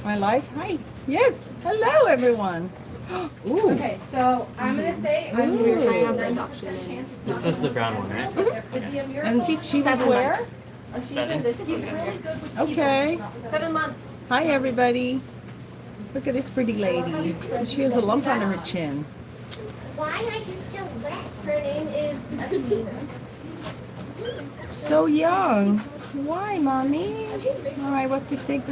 My life? Hi. Yes. Hello, everyone. Ooh. Okay, so I'm gonna say I'm Ooh. trying out for adoption. This was the brown one, right? Okay. And she was 7 where? months. She's in this. He's really good with people. Okay. 7 months. Hi, everybody. Look at this pretty lady. She has a lump under her chin. Why are you so wet? Her name is Athena. So young. Why, mommy? All right, what to take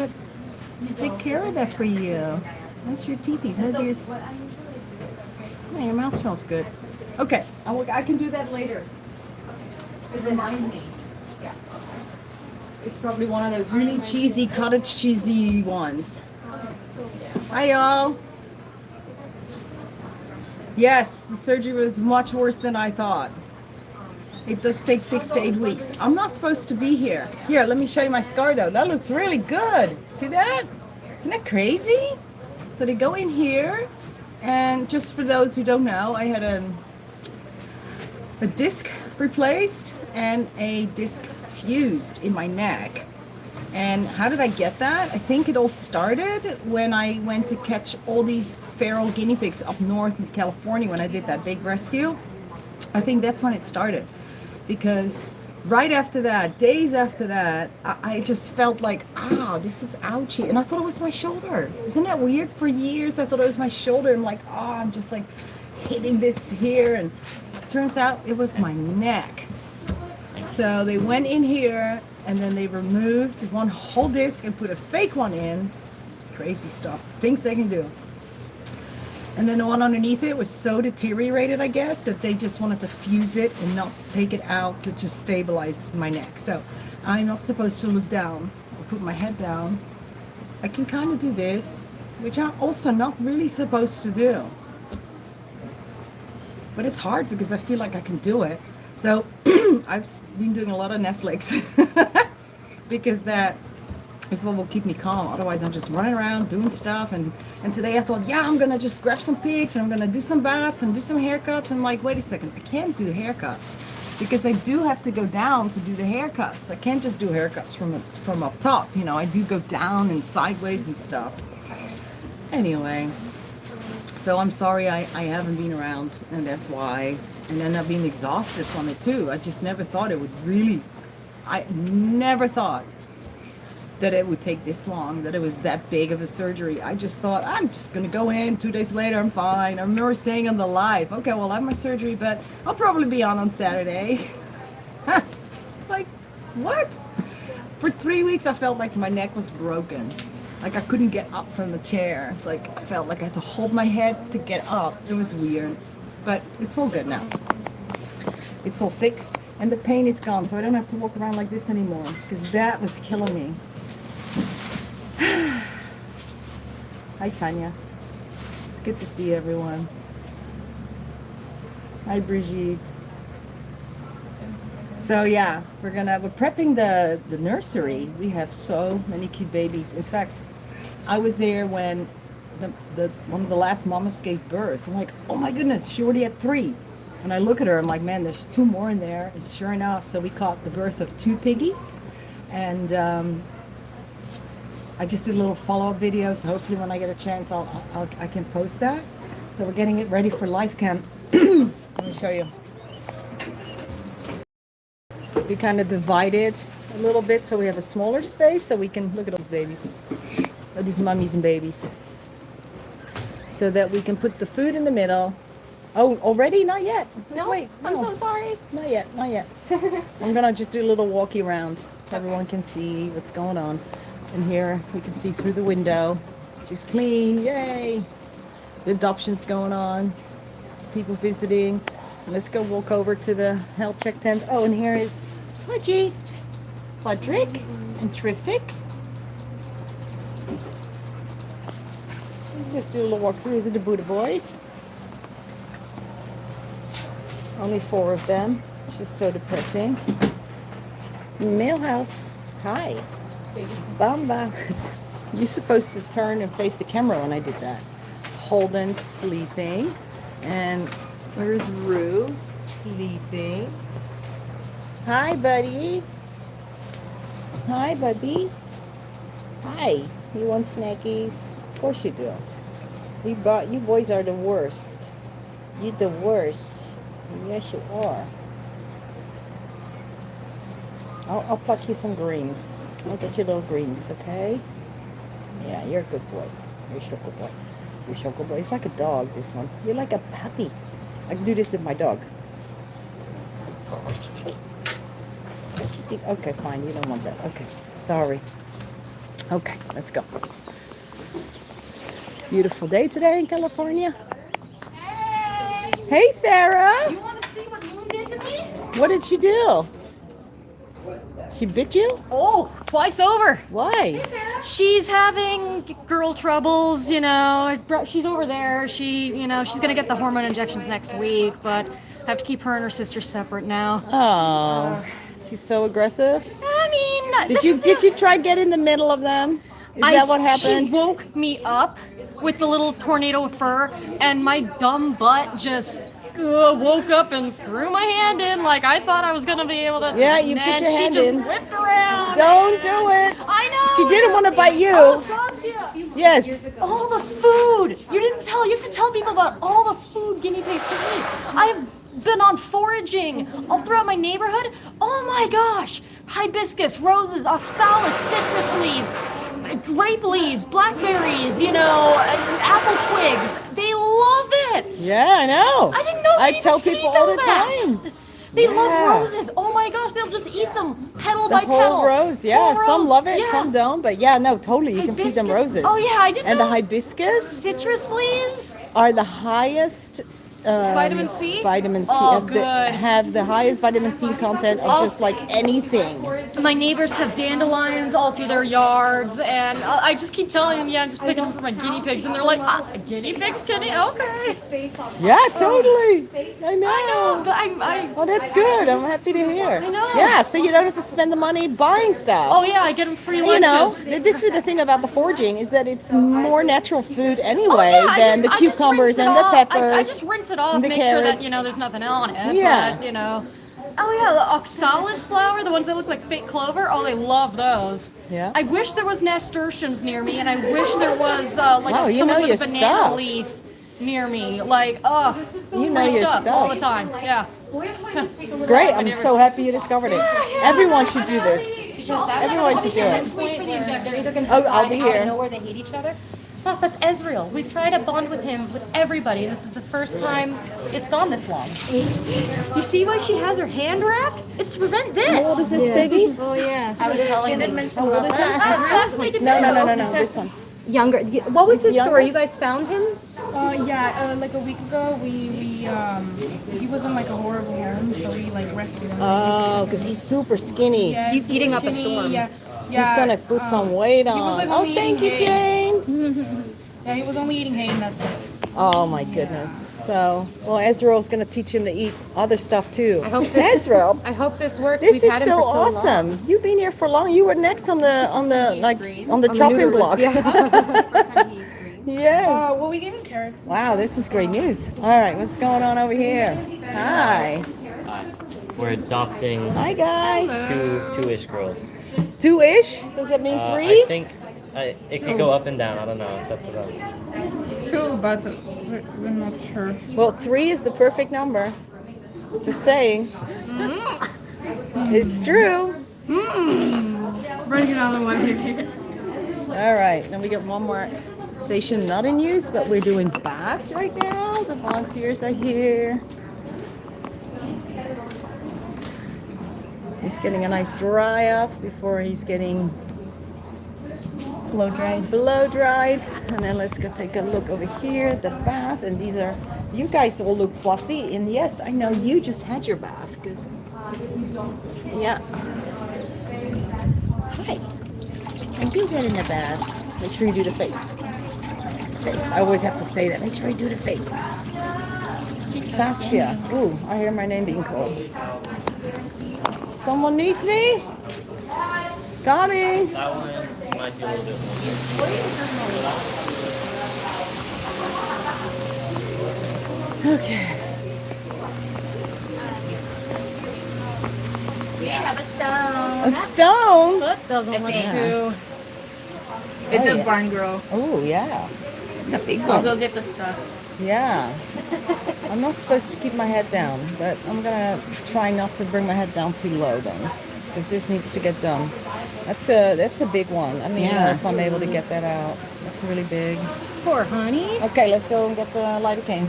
care of that for you. How's your teethies? How's your... What I usually do is Oh, your mouth smells good. Okay, I can do that later. is remind me. Yeah. It's probably one of those really cheesy, cottage cheesy ones. Hi, y'all. Yes, the surgery was much worse than I thought. It does take 6 to 8 weeks. I'm not supposed to be here. Here, let me show you my scar though. That looks really good. See that? Isn't that crazy? So they go in here, and just for those who don't know, I had a disc replaced and a disc fused in my neck. And how did I get that? I think it all started when I went to catch all these feral guinea pigs up north in California when I did that big rescue. I think that's when it started. Because right after that, days after that, I just felt like, this is ouchy. And I thought it was my shoulder. Isn't that weird? For years, I thought it was my shoulder. I'm like, I'm just like hitting this here. And turns out it was my neck. So they went in here and then they removed one whole disc and put a fake one in. Crazy stuff. Things they can do. And then the one underneath it was so deteriorated, I guess, that they just wanted to fuse it and not take it out to just stabilize my neck. So I'm not supposed to look down or put my head down. I can kind of do this, which I'm also not really supposed to do. But it's hard because I feel like I can do it. So I've been doing a lot of Netflix because that is what will keep me calm. Otherwise, I'm just running around doing stuff. And today I thought, I'm going to just grab some pigs and I'm going to do some baths and do some haircuts. I'm like, wait a second, I can't do haircuts because I do have to go down to do the haircuts. I can't just do haircuts from up top. You know, I do go down and sideways and stuff. Anyway, so I'm sorry I haven't been around, and that's why. And then I've been exhausted from it too. I just never thought it would really, I never thought that it would take this long, that it was that big of a surgery. I just thought, I'm just going to go in, 2 days later, I'm fine. I remember saying on the live, okay, well, I have my surgery, but I'll probably be on Saturday. It's like, what? For 3 weeks, I felt like my neck was broken. Like I couldn't get up from the chair. It's like, I felt like I had to hold my head to get up. It was weird, but it's all good now. It's all fixed, and the pain is gone, so I don't have to walk around like this anymore, because that was killing me. Hi, Tanya. It's good to see everyone. Hi, Brigitte. So yeah, we're prepping the nursery. We have so many cute babies. In fact, I was there when the one of the last mamas gave birth. I'm like, oh my goodness, she already had 3. And I look at her, I'm like, man, there's 2 more in there. And sure enough, so we caught the birth of 2 piggies, and I just did a little follow-up video, so hopefully when I get a chance, I can post that. So we're getting it ready for life camp. Let me show you. We kind of divided a little bit so we have a smaller space so we can look at those babies, these mummies and babies, so that we can put the food in the middle. Oh, already? Not yet. Let's wait. I'm No. so sorry. Not yet. I'm gonna just do a little walkie around so everyone can see what's going on. And here we can see through the window. She's clean, yay! The adoption's going on. People visiting. Let's go walk over to the health check tent. Oh, and here is Pudgy, Fudrick, and Terrific. Just do a little walk through. Is it the Buddha boys? Only 4 of them. It's just so depressing. Mail house. Hi. Bamba. You're supposed to turn and face the camera when I did that. Holden sleeping. And where's Rue? Sleeping. Hi, buddy. Hi, Bubby. Hi. You want snackies? Of course you do. You boys are the worst. You're the worst. Yes, you are. I'll pluck you some greens. I'll get you little greens, okay? Yeah, you're a good boy. You're a good boy. You're a good boy. It's like a dog, this one. You're like a puppy. I can do this with my dog. Okay, fine. You don't want that. Okay, sorry. Okay, let's go. Beautiful day today in California. Hey, Sarah. You want to see what Moon did to me? What did she do? She bit you? Oh, twice over. Why? She's having girl troubles, you know. She's over there. She's going to get the hormone injections next week, but I have to keep her and her sister separate now. Oh, she's so aggressive. I mean, Did you try get in the middle of them? Is that what happened? She woke me up with the little tornado of fur, and my dumb butt just woke up and threw my hand in like I thought I was going to be able to. Yeah, you put and your hand she just in. whipped around. Don't do it. I know. She didn't want to bite you. Oh, Saskia. Yes. All the food. You have to tell people about all the food guinea pigs can eat. I've been on foraging all throughout my neighborhood. Oh my gosh. Hibiscus, roses, oxalis, citrus leaves, grape leaves, blackberries, apple twigs. They love it. Yeah, I know. I didn't know I guinea tell pigs could people eat all the that. time. They Yeah. love roses. Oh my gosh, they'll just eat them petal The by petal. whole rose, yeah. Whole Some rose, love it, yeah. some don't. But yeah, no, totally. You can feed them Hibiscus. roses. Oh yeah, I didn't And know. the hibiscus Citrus leaves. are the highest Vitamin C? Vitamin C. Oh, of the- good. have the highest vitamin C content of just like anything. My neighbors have dandelions all through their yards, and I just keep telling them, yeah, I'm just picking them for my guinea pigs, and they're like, guinea pigs, can you? Okay. Yeah, totally. I know. I know, but I Oh, that's good. I'm happy to hear. I know. Yeah, so you don't have to spend the money buying stuff. oh yeah, I get them free You know, lunches. this is the thing about the foraging is that it's more natural food anyway Oh, yeah, than the I just cucumbers rinse it and the off. peppers. I just rinse it off, and the make sure that, carrots. there's nothing on it. Yeah. But, oh yeah, the oxalis flower, the ones that look like fake clover, oh, they love those. Yeah. I wish there was nasturtiums near me, and I wish there was, Wow, you someone know with a your banana stuff. leaf near me. Like, oh, You know free your stuff all the stuff. time. Yeah. Great, I'm so happy you discovered it. Everyone should do this. Everyone should do it. They're either gonna Oh, I'll decide be out of here. nowhere they hate each other. Sus, that's Ezreal. We've tried to bond with him, with everybody. This is the first time it's gone this long. You see why she has her hand wrapped? It's to prevent this. How old is this piggy? Oh yeah. I was telling them. How old is it? That's what they did No, this one. Younger. What was his younger? story? You guys found him? Like a week ago, he was in like a horrible home, so we like rescued him. Oh, because he's super skinny. Yeah, He's super eating up a skinny, storm. Yeah, He's gonna put some weight on. was, like, Oh, only thank you, eating Jane. Yeah, he was only eating hay and that's it. Oh my goodness. So, well, Ezreal's gonna teach him to eat other stuff too. I hope this Ezreal, I hope this works. this We've is had him so for so awesome. long. You've been here for long. You were next on the chopping noodle block. list, yeah. Yes. Well, we gave him carrots. Wow, this is great news. All right, what's going on over here? Hi. We're adopting Hi, guys. two-ish girls. Two-ish? Does that mean I three? think it could go up and down. I don't know. It's up to them. Two, but we're not sure. Well, three is the perfect number. Just saying. It's true. Bring another one. All right, then we get one more station not in use, but we're doing baths right now. The volunteers are here. He's getting a nice dry off before he's getting Blow dried. blow dried. And then let's go take a look over here at the bath. And these are, you guys all look fluffy. And yes, I know you just had your bath. Cause, yeah. Hi. And you get in the bath. Make sure you do the face. Face. I always have to say that. Make sure you do the face. Saskia. Ooh, I hear my name being called. Someone needs me? Coming. That one might be a little bit more. Okay. We have a stone. A stone? Foot doesn't look too. It's Oh, a yeah. barn girl. Oh, yeah. The big I'll one. go get the stuff. Yeah. I'm not supposed to keep my head down, but I'm gonna try not to bring my head down too low then, because this needs to get done. That's a big one. I mean, if I'm able to get that out, that's really big. Poor honey. Okay, let's go and get the lighter cane.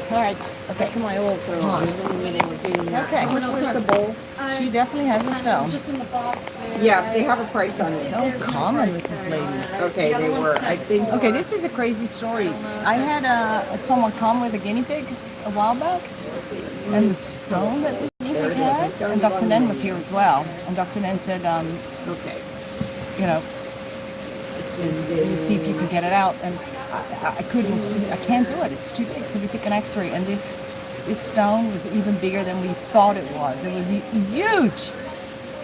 All right. Okay, come on, old. Come on. Okay. Where's the bowl? She definitely has a stone. It's just in the box there. Yeah, they have a price on it. So common with these ladies. Okay, they were. I think. Okay, this is a crazy story. I had someone come with a guinea pig a while back, and the stone that this guinea pig had, and Dr. Nen was here as well. And Dr. Nen said, Okay. you know, you see if you can get it out. And I couldn't, I can't do it. It's too big. So we took an X-ray, and this stone was even bigger than we thought it was. It was huge.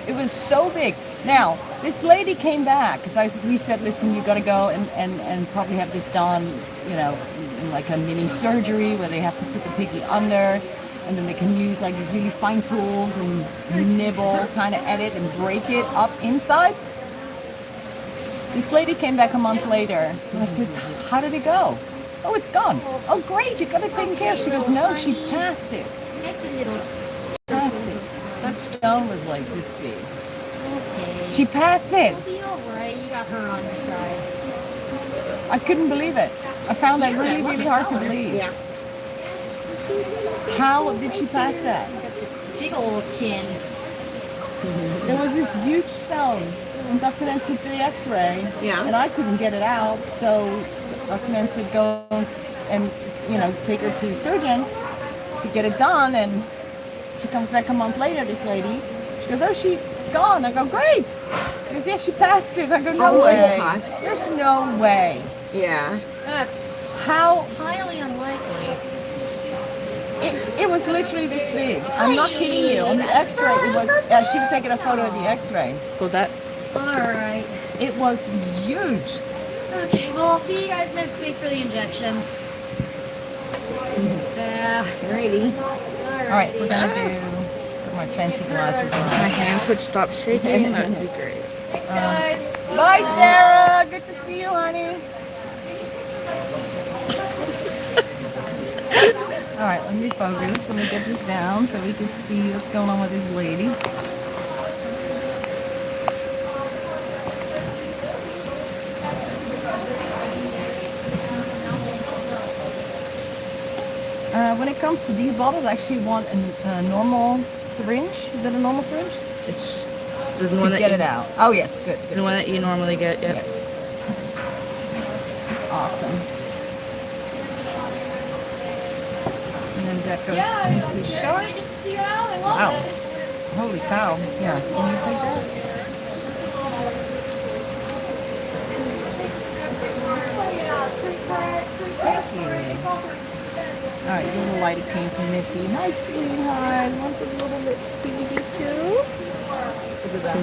It was so big. Now, this lady came back because we said, listen, you got to go and probably have this done, you know, in like a mini surgery where they have to put the piggy under, and then they can use like these really fine tools and nibble kind of at it and break it up inside. This lady came back a month later, and I said, how did it go? Oh, it's gone. Oh, great, you got it taken care of. She goes, no, she passed it. She passed it. That stone was like this big. Okay. She passed it. It'll be alright. You got her on your side. I couldn't believe it. I found that really, really hard to believe. Yeah. How did she pass that? Big old chin. There was this huge stone, and Dr. Nen took the X-ray, Yeah. and I couldn't get it out. So Dr. Nen said, go and take her to a surgeon to get it done. And she comes back a month later. This lady, she goes, oh, it's gone. I go, great. She goes, yeah, she passed it. I go, no Oh, way. passed. There's no way. Yeah. That's How? highly unlikely. It was literally this big. I'm not kidding you. On the X-ray, it was. She was taking a photo of the X-ray. Alright. It was huge. Okay, well, I'll see you guys next week for the injections. Yeah. Alrighty. All right, we're gonna put my fancy glasses on. My hands would stop shaking. That'd be great. Thanks, guys. Bye, Sarah. Good to see you, honey. All right, let me focus. Let me get this down so we can see what's going on with this lady. When it comes to these bottles, I actually want a normal syringe. Is that a normal syringe? It's the To one that get you, it out. Oh, yes, good. the one that you normally get. Yep. Yes. Awesome. And then that goes into sharks. Just see you out. I love Wow. it. Holy cow. Yeah. Can you take that? Thank you. All right, a little lighted cane from Missy. Hi, sweetheart. Want the little bit CD too? Look at that.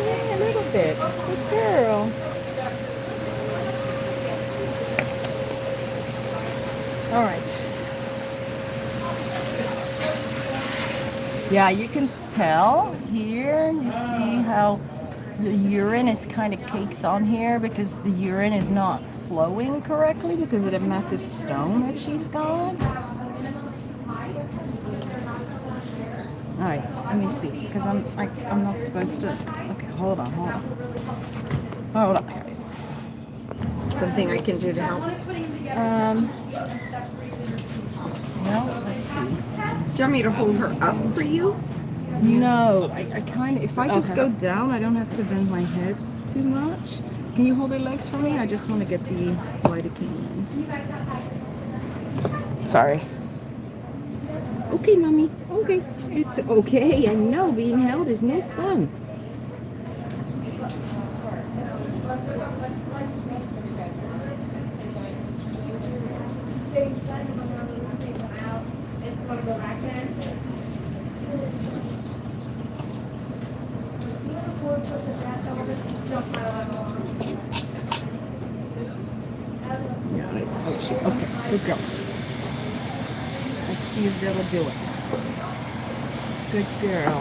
Yeah, a little bit. Good girl. All right. Yeah, you can tell here. You see how the urine is kind of caked on here because the urine is not flowing correctly because of the massive stone that she's got. All right, let me see because I'm not supposed to. Okay, hold on, guys. Something I can do to help. Well, let's see. Do you want me to hold her up for you? No, I kind of. If I just go down, I don't have to bend my head too much. Can you hold her legs for me? I just want to get the lidocaine in. Sorry. Okay, mommy. Okay. It's okay. I know being held is no fun. Yeah, it's okay. Good girl. Let's see if that'll do it. Good girl.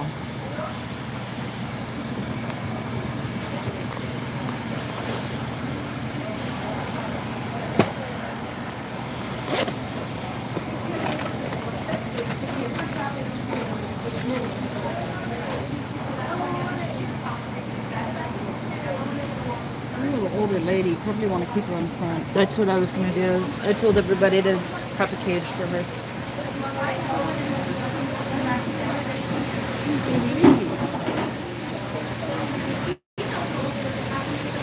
older lady. Probably want to keep her in front. That's what I was gonna do. I told everybody to prep a cage for her.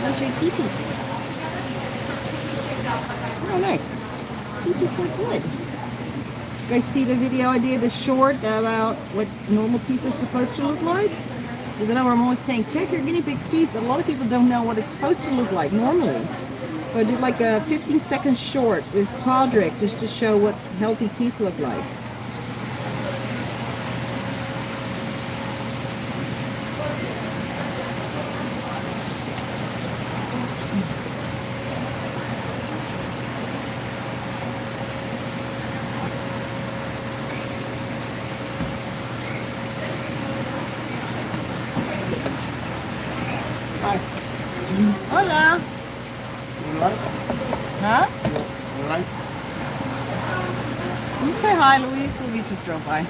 How's your teepees? Oh, nice. Teepees are good. You guys see the video I did, the short about what normal teeth are supposed to look like? Because I know I'm always saying, check your guinea pig's teeth, but a lot of people don't know what it's supposed to look like normally. So I did like a 15-second short with Podrick just to show what healthy teeth look like. Hola. Huh? Can you say hi, Louise? Louise just drove by.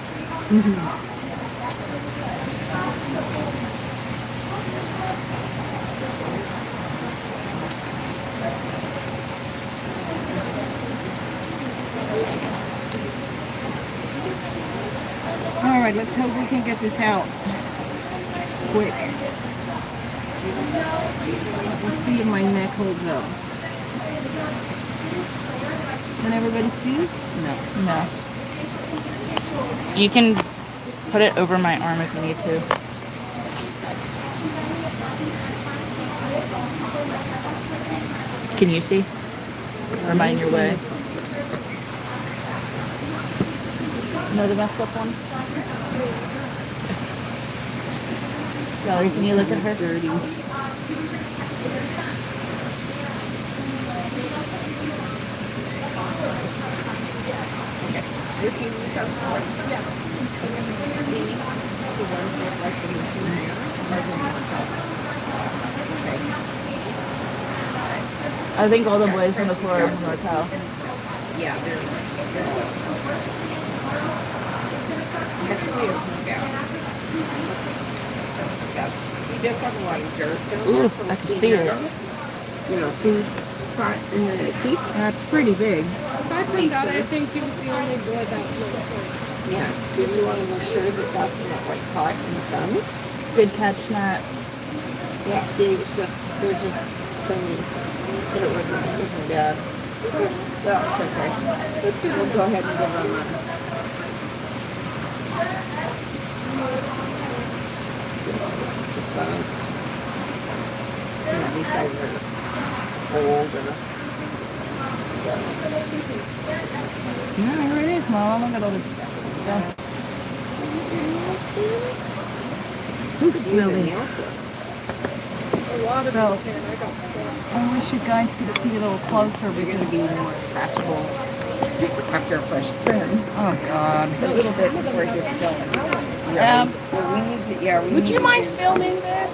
All right, let's hope we can get this out quick. Let's see if my neck holds up. Can everybody see? No. No. You can put it over my arm if you need to. Can you see? Or am I in your way? No, the messed up one? Valerie, can you look at her? Dirty. If you use up for these, the ones with like the missing hairs, are the more common. I think all the boys on the floor are Nortel. Yeah, they're actually it's Snow Gout. He does have a lot of dirt though. Ooh, so I can he see it. has, you know, food front in the teeth. That's pretty big. Aside from that, I think he was the only boy that looked Yeah, so you want to make sure that that's not like caught in the gums. Good catch, Nat. Yeah, see, it was just, they're just clean. But it wasn't bad. So it's okay. Let's go, we'll go ahead and give them some buns. Yeah, these guys are older. So, Yeah, here it is, Mama. Look at all this stuff. Ooh, smell it. a lot of So- people can. I got stuck. I wish you guys could see a little closer they're going to be because... more scratchable after a fresh trim. Oh, God. A little bit before it gets going. We need to, yeah. We Would need you to mind do- filming this?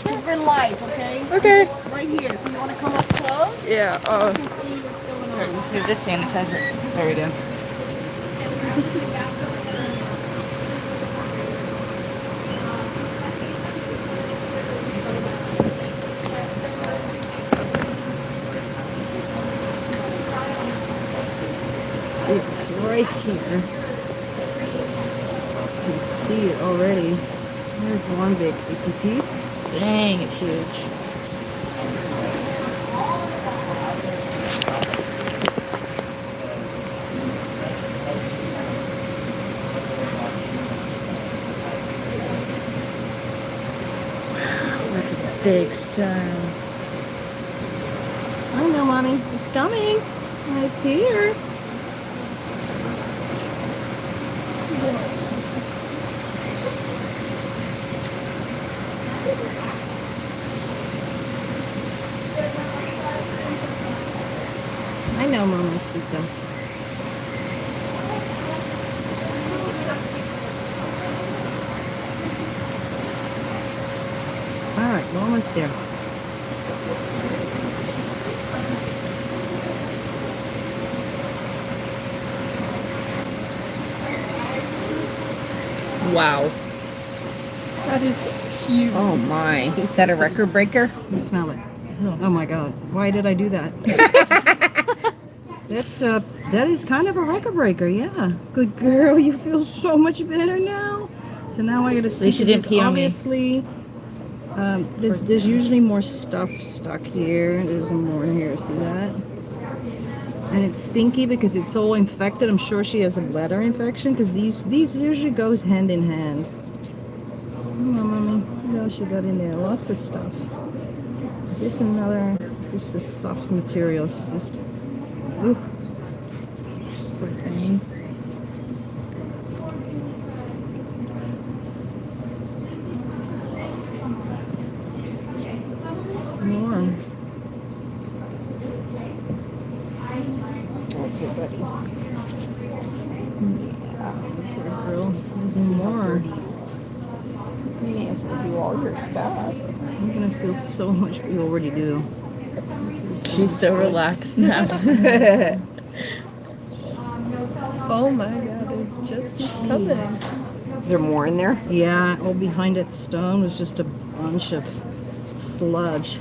It's for life, okay? Okay. Just right here. So you want to come up close? Yeah, You can see what's going on. Here, just sanitize it. There we go. See, it's right here. You can see it already. There's one big icky piece. Dang, it's huge. That's a big stone. I know, Mommy. It's coming. It's here. I know, Mamacita. All right, we're almost there. Wow. That is Cute. Oh my. Is that a record breaker? You smell it. Oh my God! Why did I do that? That is kind of a record breaker. Yeah. Good girl. You feel so much better now. So now I gotta see. least you didn't 'cause pee on me. obviously, there's usually more stuff stuck here. There's more here. See that? And it's stinky because it's all infected. I'm sure she has a bladder infection because these usually goes hand in hand. Come on, mommy. What else you got in there? Lots of stuff. Is this another? Is this the soft material? It's just. Ooh. Poor thing. More. Okay, buddy. Yeah, poor girl. There's more. You do all your stuff. I'm gonna feel so much. We already do. She's so relaxed now. Oh my god, it just keeps coming. Is there more in there? Yeah, all behind that stone was just a bunch of sludge.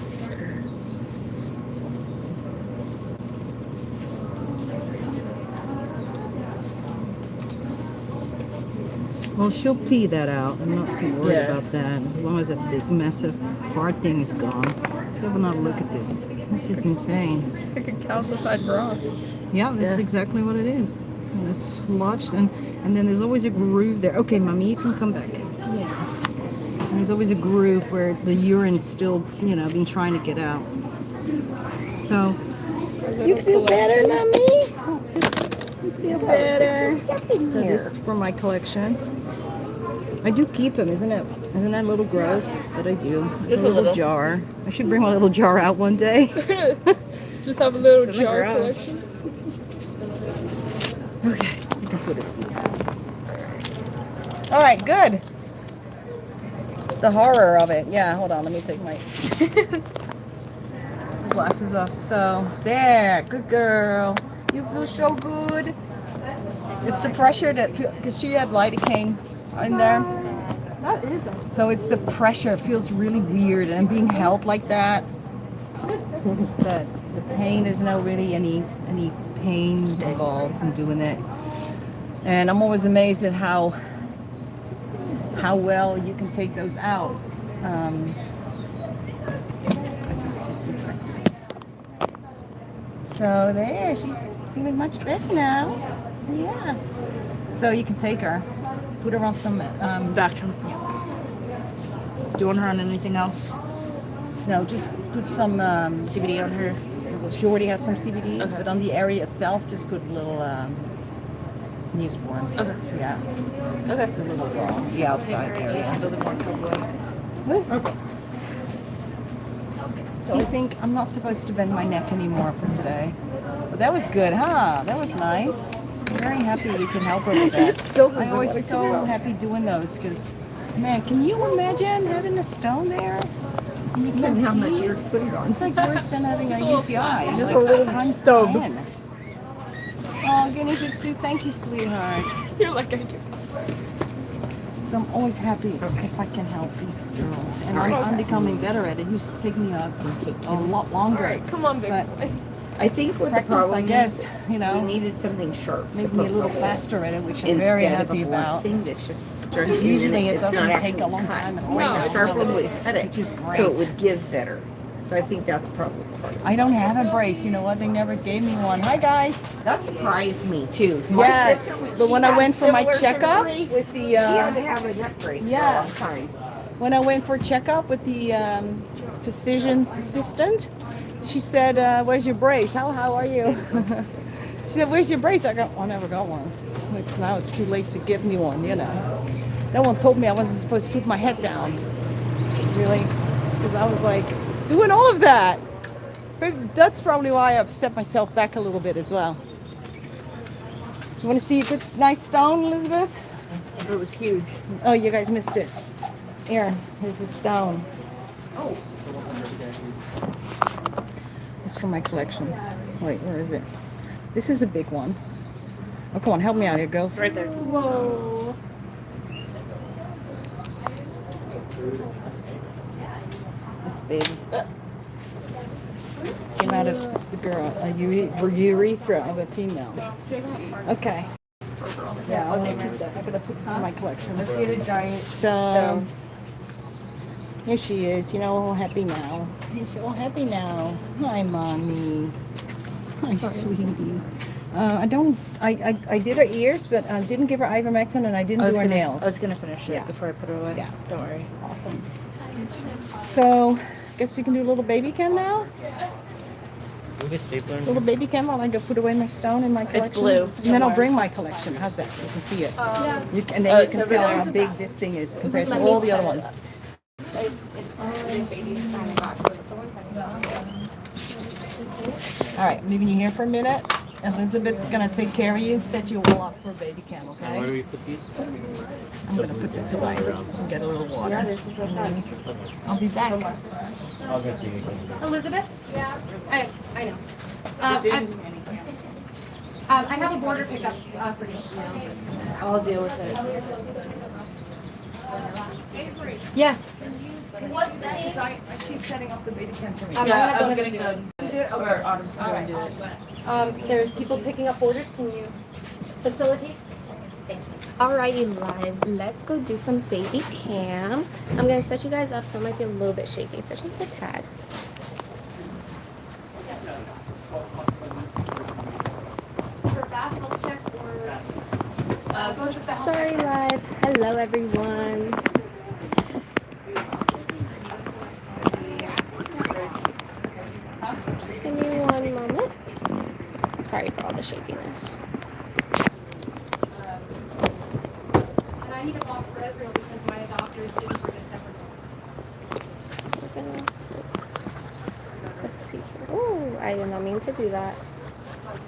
Well, she'll pee that out. I'm not too worried Yeah. about that. As long as that big massive hard thing is gone. Let's have another look at this. This is insane. Like a calcified bra. Yeah, this is exactly what it is. It's kind of sludged, and then there's always a groove there. Okay, mommy, you can come back. Yeah. And there's always a groove where the urine's still, been trying to get out. So, you feel better, mommy? You feel better? So this is for my collection. I do keep them, isn't that a little gross? But I do. Just a a little. jar. I should bring my little jar out one day. Just have a little jar garage. collection. Okay, you can put it. All right, good. The horror of it. Yeah, hold on. Let me take my glasses off. So, there. Good girl. You feel so good. It's the pressure because she had lidocaine in there. That is So it's the pressure. It feels really weird. And being held like that. The pain, there's no really any pain involved in doing it. And I'm always amazed at how well you can take those out. I just disinfect this. So there, she's feeling much better now. Yeah. So you can take her, put her on some Vacuum. Do you want her on anything else? no, just put some CBD on her. well, she already had some CBD, Okay. but on the area itself, just put a little Neosporin. Okay. Yeah, Okay. it's a little raw. The outside area. A little more cowboy. Okay. So I think I'm not supposed to bend my neck anymore for today. But that was good, huh? That was nice. I'm very happy we can help her with that. I'm always so happy doing those because, man, can you imagine having a stone there? And you can't how much pee? you're putting on. It's like worse than having a UTI. It's Just like a little times stub. 10. Oh, Guinea Pig Sue, thank you, sweetheart. You're like I do. So I'm always happy if I can help these girls. And I'm becoming better at it. It used to take me a lot longer. Come on, big But boy. I think what the practice, problem I guess, we needed something sharp. to make me a poke little holes faster at it, which I'm very instead of happy a blunt about. thing that's just Because usually it it's not doesn't take a actually long cut. time at all. No, It's sharp one really- would cut it, which is so great. it would give better. So I think that's probably part of it. I don't have a brace. You know what? They never gave me one. Hi, guys. That surprised me too. My Yes, sister, but she when I got went for my similar checkup surgery, with the she had to have a neck brace yeah. for a long time. when I went for checkup with the physician's assistant, she said, "Where's your brace? How are you?" She said, "Where's your brace?" I never got one. Which now it's too late to give me one. No one told me I wasn't supposed to keep my head down. Really, because I was like doing all of that. But that's probably why I've set myself back a little bit as well. You want to see a good, nice stone, Elizabeth? It was huge. Oh, you guys missed it. Here, here's the stone. Oh, It's from my collection. Wait, where is it? This is a big one. Oh, come on, help me out here, girls. Right there. Whoa. It's baby. Came out of the girl, a urethra of a female. Okay. Yeah, I'll name her. I'm gonna put this in my collection. Let's get a giant. So here she is. You know, all happy now. She's all happy now. Hi, mommy. Hi, sweetie. I did her ears, but I didn't give her ivermectin, and I didn't do her nails. I was gonna finish it Yeah. before I put her away. Yeah. Don't worry. Awesome. So, guess we can do a little baby cam now. We can stapler. Little baby cam while I go put away my stone in my collection. blue. And then I'll bring my collection. How's that? You can see it. You can, and then you can tell how big this thing is compared to all the other ones. All right, leaving you here for a minute. Elizabeth's gonna take care of you, set you all up for a baby cam, Where okay? do we put these? I'm gonna put this away and get a little water. I'll be back. I'll go see you. Elizabeth? Yeah. I know. I have a border pickup for you. I'll deal with it. Yes. What's that? She's setting up the baby cam for me. I'm Yeah, gonna I go was ahead gonna and do go. it. Or Autumn can go and do it. There's people picking up orders. Can you facilitate? Thank you. Alrighty, live. Let's go do some baby cam. I'm gonna set you guys up, so it might be a little bit shaky for just a tad. For fast, I'll check for. Go to the Sorry, live. Hello, everyone. Just give me one moment. Sorry for all the shakiness. And I need a box for Israel because my adopters didn't bring a separate box. We're gonna, let's see here. Oh, I did not mean to do that.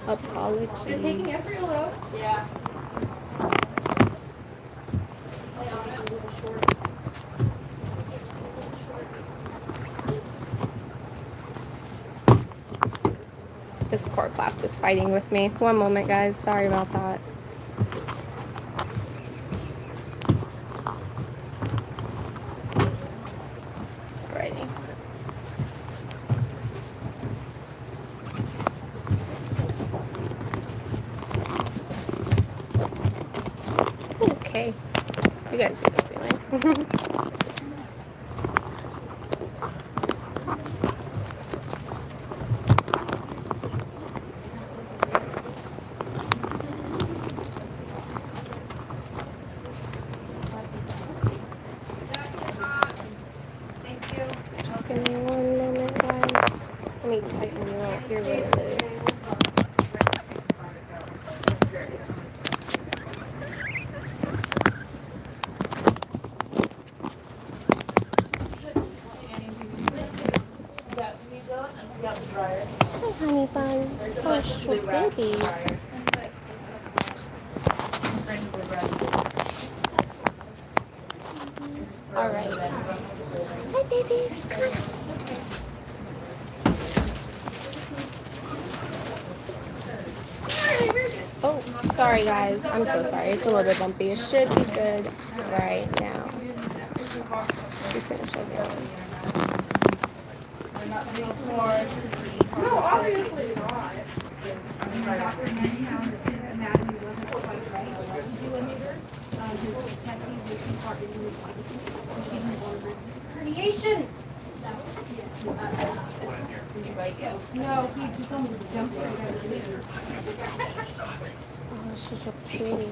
Apologies. They're taking Israel though. This core class is fighting with me. One moment, guys. Sorry about that. Alrighty. Okay. You guys see the ceiling. Thank you. Just give me 1 minute, guys. Let me tighten you up. You're really loose. Oh, honey buns. Oh, short babies. All right. Hi, babies. Come on. Oh, sorry, guys. I'm so sorry. It's a little bit bumpy. It should be good right now. To finish everything. Herniation. No, he just almost jumped straight out of the video. Oh, such a pretty.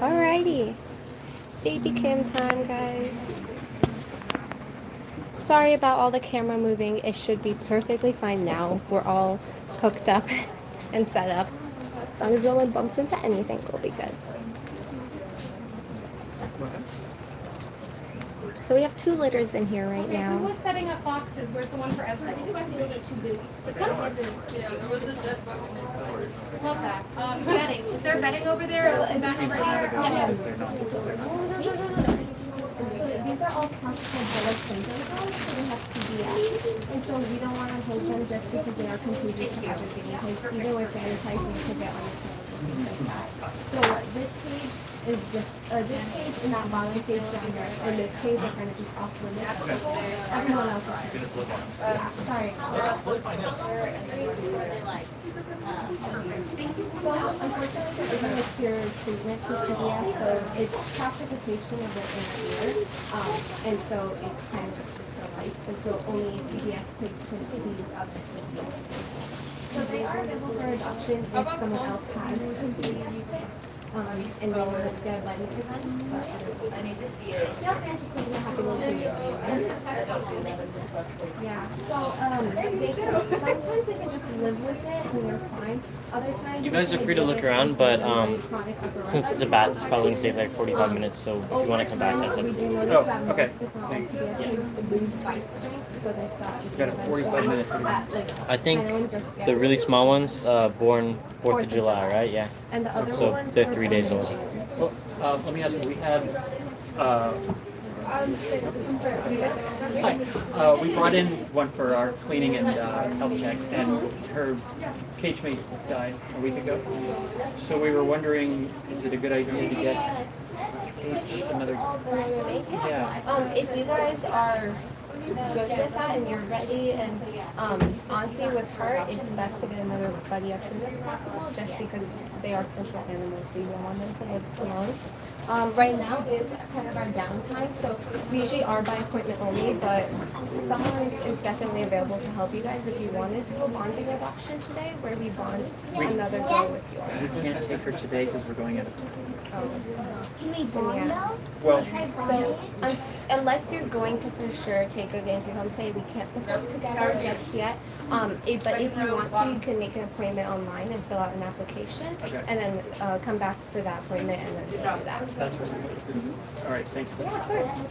Alrighty. Baby cam time, guys. Sorry about all the camera moving. It should be perfectly fine now. We're all hooked up and set up. As long as no one bumps into anything, we'll be good. So we have 2 litters in here right Okay, who now. was setting up boxes? Where's the one for Ezra? This one? Love that. Bedding. Is there bedding over there? Back over here? Yes. So these are all classical bullet sinking dolls, so they have CBS. And so we don't want to hold them just because they are contagious to other guinea pigs. Even with sanitizing, you could get on your clothes and things like that. So this cage is just, this cage and that bottom cage down there, and this cage are kind of just off limits. Everyone else is fine. Sorry. So unfortunately there isn't a cure treatment for CBS, so it's classification of it in here, and so it kind of just is for life, and so only CBS pigs can feed other CBS pigs. So they are available for adoption if someone else has a CBS pig. And then they're ready for them. I need to see it. Yep, and just like a happy little video. Yeah. So they can, sometimes they can just live with it and they're fine. Other times You guys are free to look around, but since it's a bat, it's probably gonna take like 45 minutes. So if you want to come back, that's up we to do you. notice that okay. most of all CBS pigs lose bite strength, so they stop eating. Got a 45-minute. I think the really small ones, born 4th of July, right? Yeah. And the other So ones they're are 3 days born in old. June. Well, let me ask you, we had, we brought in one for our cleaning and health check, and her cage mate died a week ago. So we were wondering, is it a good idea to get another? Yeah. If you guys are good with that and you're ready, and honestly with her, it's best to get another buddy as soon as possible, just because they are social animals, so you don't want them to live alone. Right now is kind of our downtime, so we usually are by appointment only, but someone is definitely available to help you guys if you wanted to do a bonding adoption today, where we bond another girl with We yours. can't take her today because we're going out of town. Can we bond though? Well, So, unless you're going to for sure take a game home today, we can't put them together just yet. But if you want to, you can make an appointment online and fill out an application, Okay. and then come back for that appointment and then do that. that's what all right, thank you. Yeah, of course.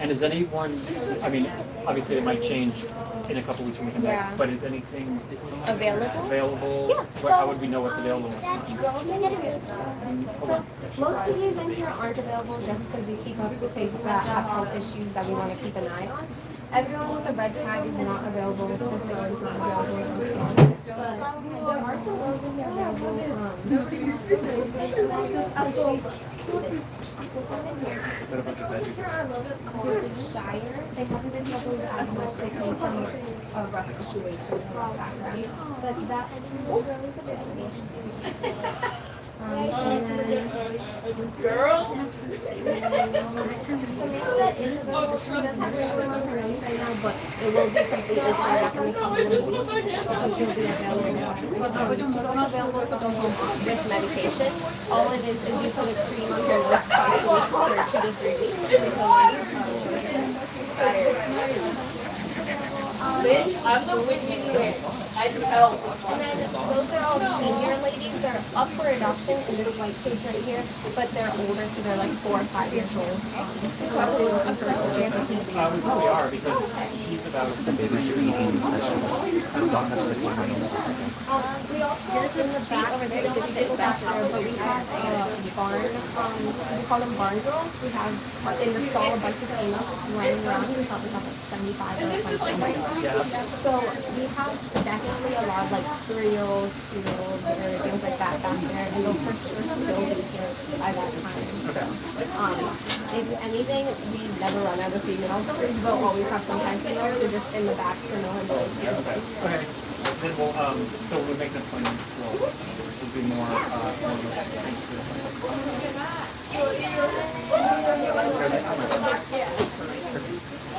And is anyone, I mean, obviously it might change in a couple weeks when we come Yeah. back, but is anything Available? available? Yeah, How would we know what's available? So most piggies in here aren't available just because we keep up with pigs that have health issues that we want to keep an eye on. Everyone with a red tag is not available. This one is not available. This one. But there are some girls in here available. This chocolate one in here. Most of them are a little bit colder and shyer. They haven't been troubled as much. They come from a rough situation and rough background. But that little girl is available. And then girls. Samantha is available. She does have her own rooms right now, but it will be completely cleared up in a couple of weeks. So she'll be available. She's also available to go home with medication. All it is you put a cream on her nose twice a week for 2 to 3 weeks. I'm the witness. I do help. And then those are all senior ladies. They're up for adoption in this white cage right here, but they're older, so they're like 4 or 5 years old. So if you're looking for older We are, because he's about 3 years old. We also in the back over there, the people back there, but we have barn, we call them barn girls. We have in the stall a bunch of females just running around. We probably have like 75 or something. So we have definitely a lot of like 3-year-olds, 2-year-olds, or things like that back there, and they'll for sure still be here by that time. So if anything, we never run out of females. We'll always have some kind of females. They're just in the back, so no one knows. Okay. Then we'll, so we'll make an appointment. We'll be more,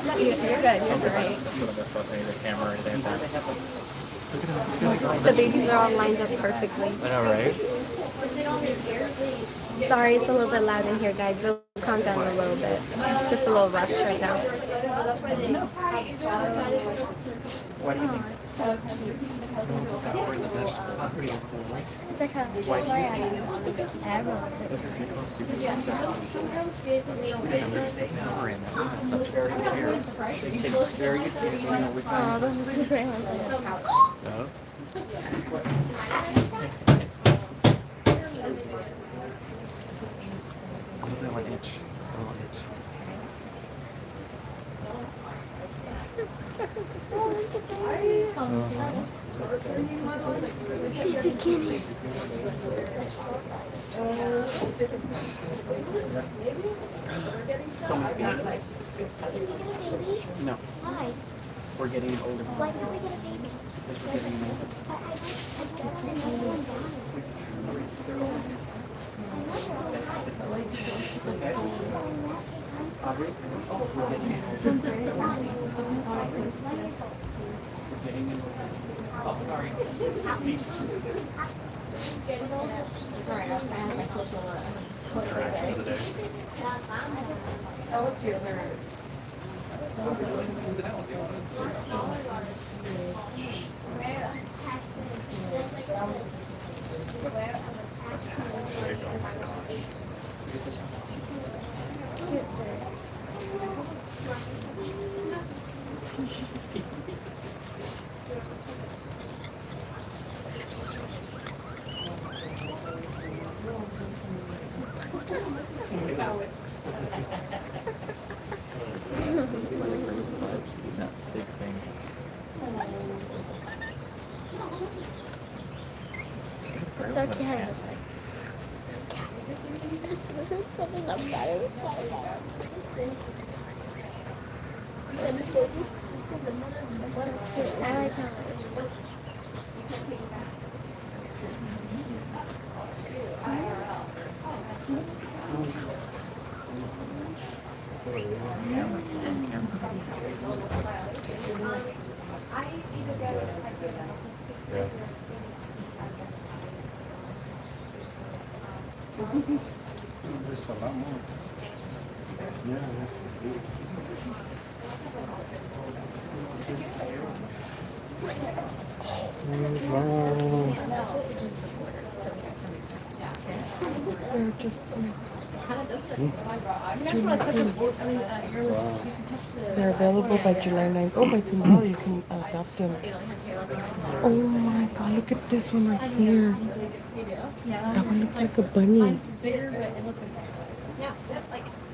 No, you're good. You're great. The babies are all lined up perfectly. I know, right? Sorry, it's a little bit loud in here, guys. It'll calm down a little bit. Just a little rush right now. what do you think? It's like a Very good. Oh, those are the great ones. No, Why? we're getting older. Why did we get a baby? Because we're getting older. Aubrey, we're getting It's so cute. Something up better. I like how it's There's a lot more. Yeah, there's They're available by July 9th. Oh, by tomorrow you can adopt them. Oh my god, look at this one right here. That one looks like a bunny.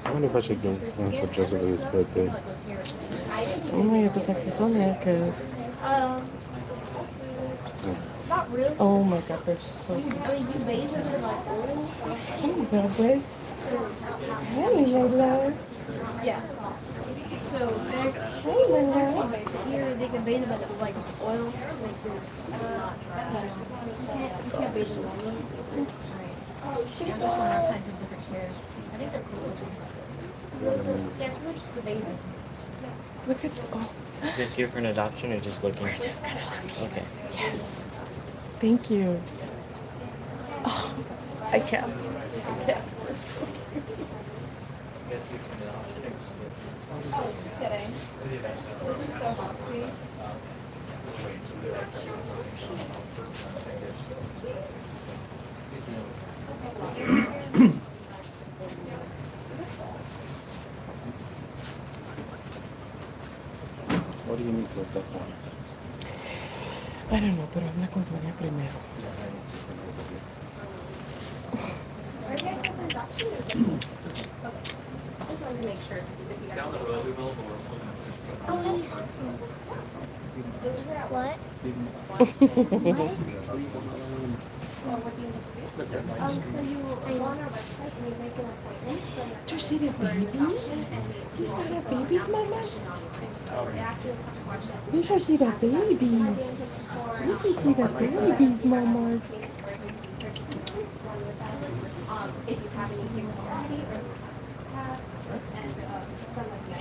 I wonder if I should get one for Josephine's birthday. Oh my god, that's like so necklace. Not really. Oh my god, they're so cute. I mean, you bathe in it like oil. Hey, Velvet. Hey, Lola. Yeah. So they're Hey, Lola. here, they can bathe in it like oil. Like you can't bathe in water. Oh, she's I think they're cool. Yeah, it's really just the bathing. Look at, oh, You guys here for an adoption or just looking? just kind of lucky. Okay. Yes. Thank you. Oh, I can't. I can't. Oh, just kidding. This is so hot, sweet. What do you need to adopt one? I don't know, pero habla con Sonia primero. Just wanted to make sure if you guys. Down the road, we will. What? So you go on our website and you make an appointment. Do you see the babies? Do you see the babies, Mama? You should see the babies. You should see the babies, Mama. If you have any things already or pass and some like that.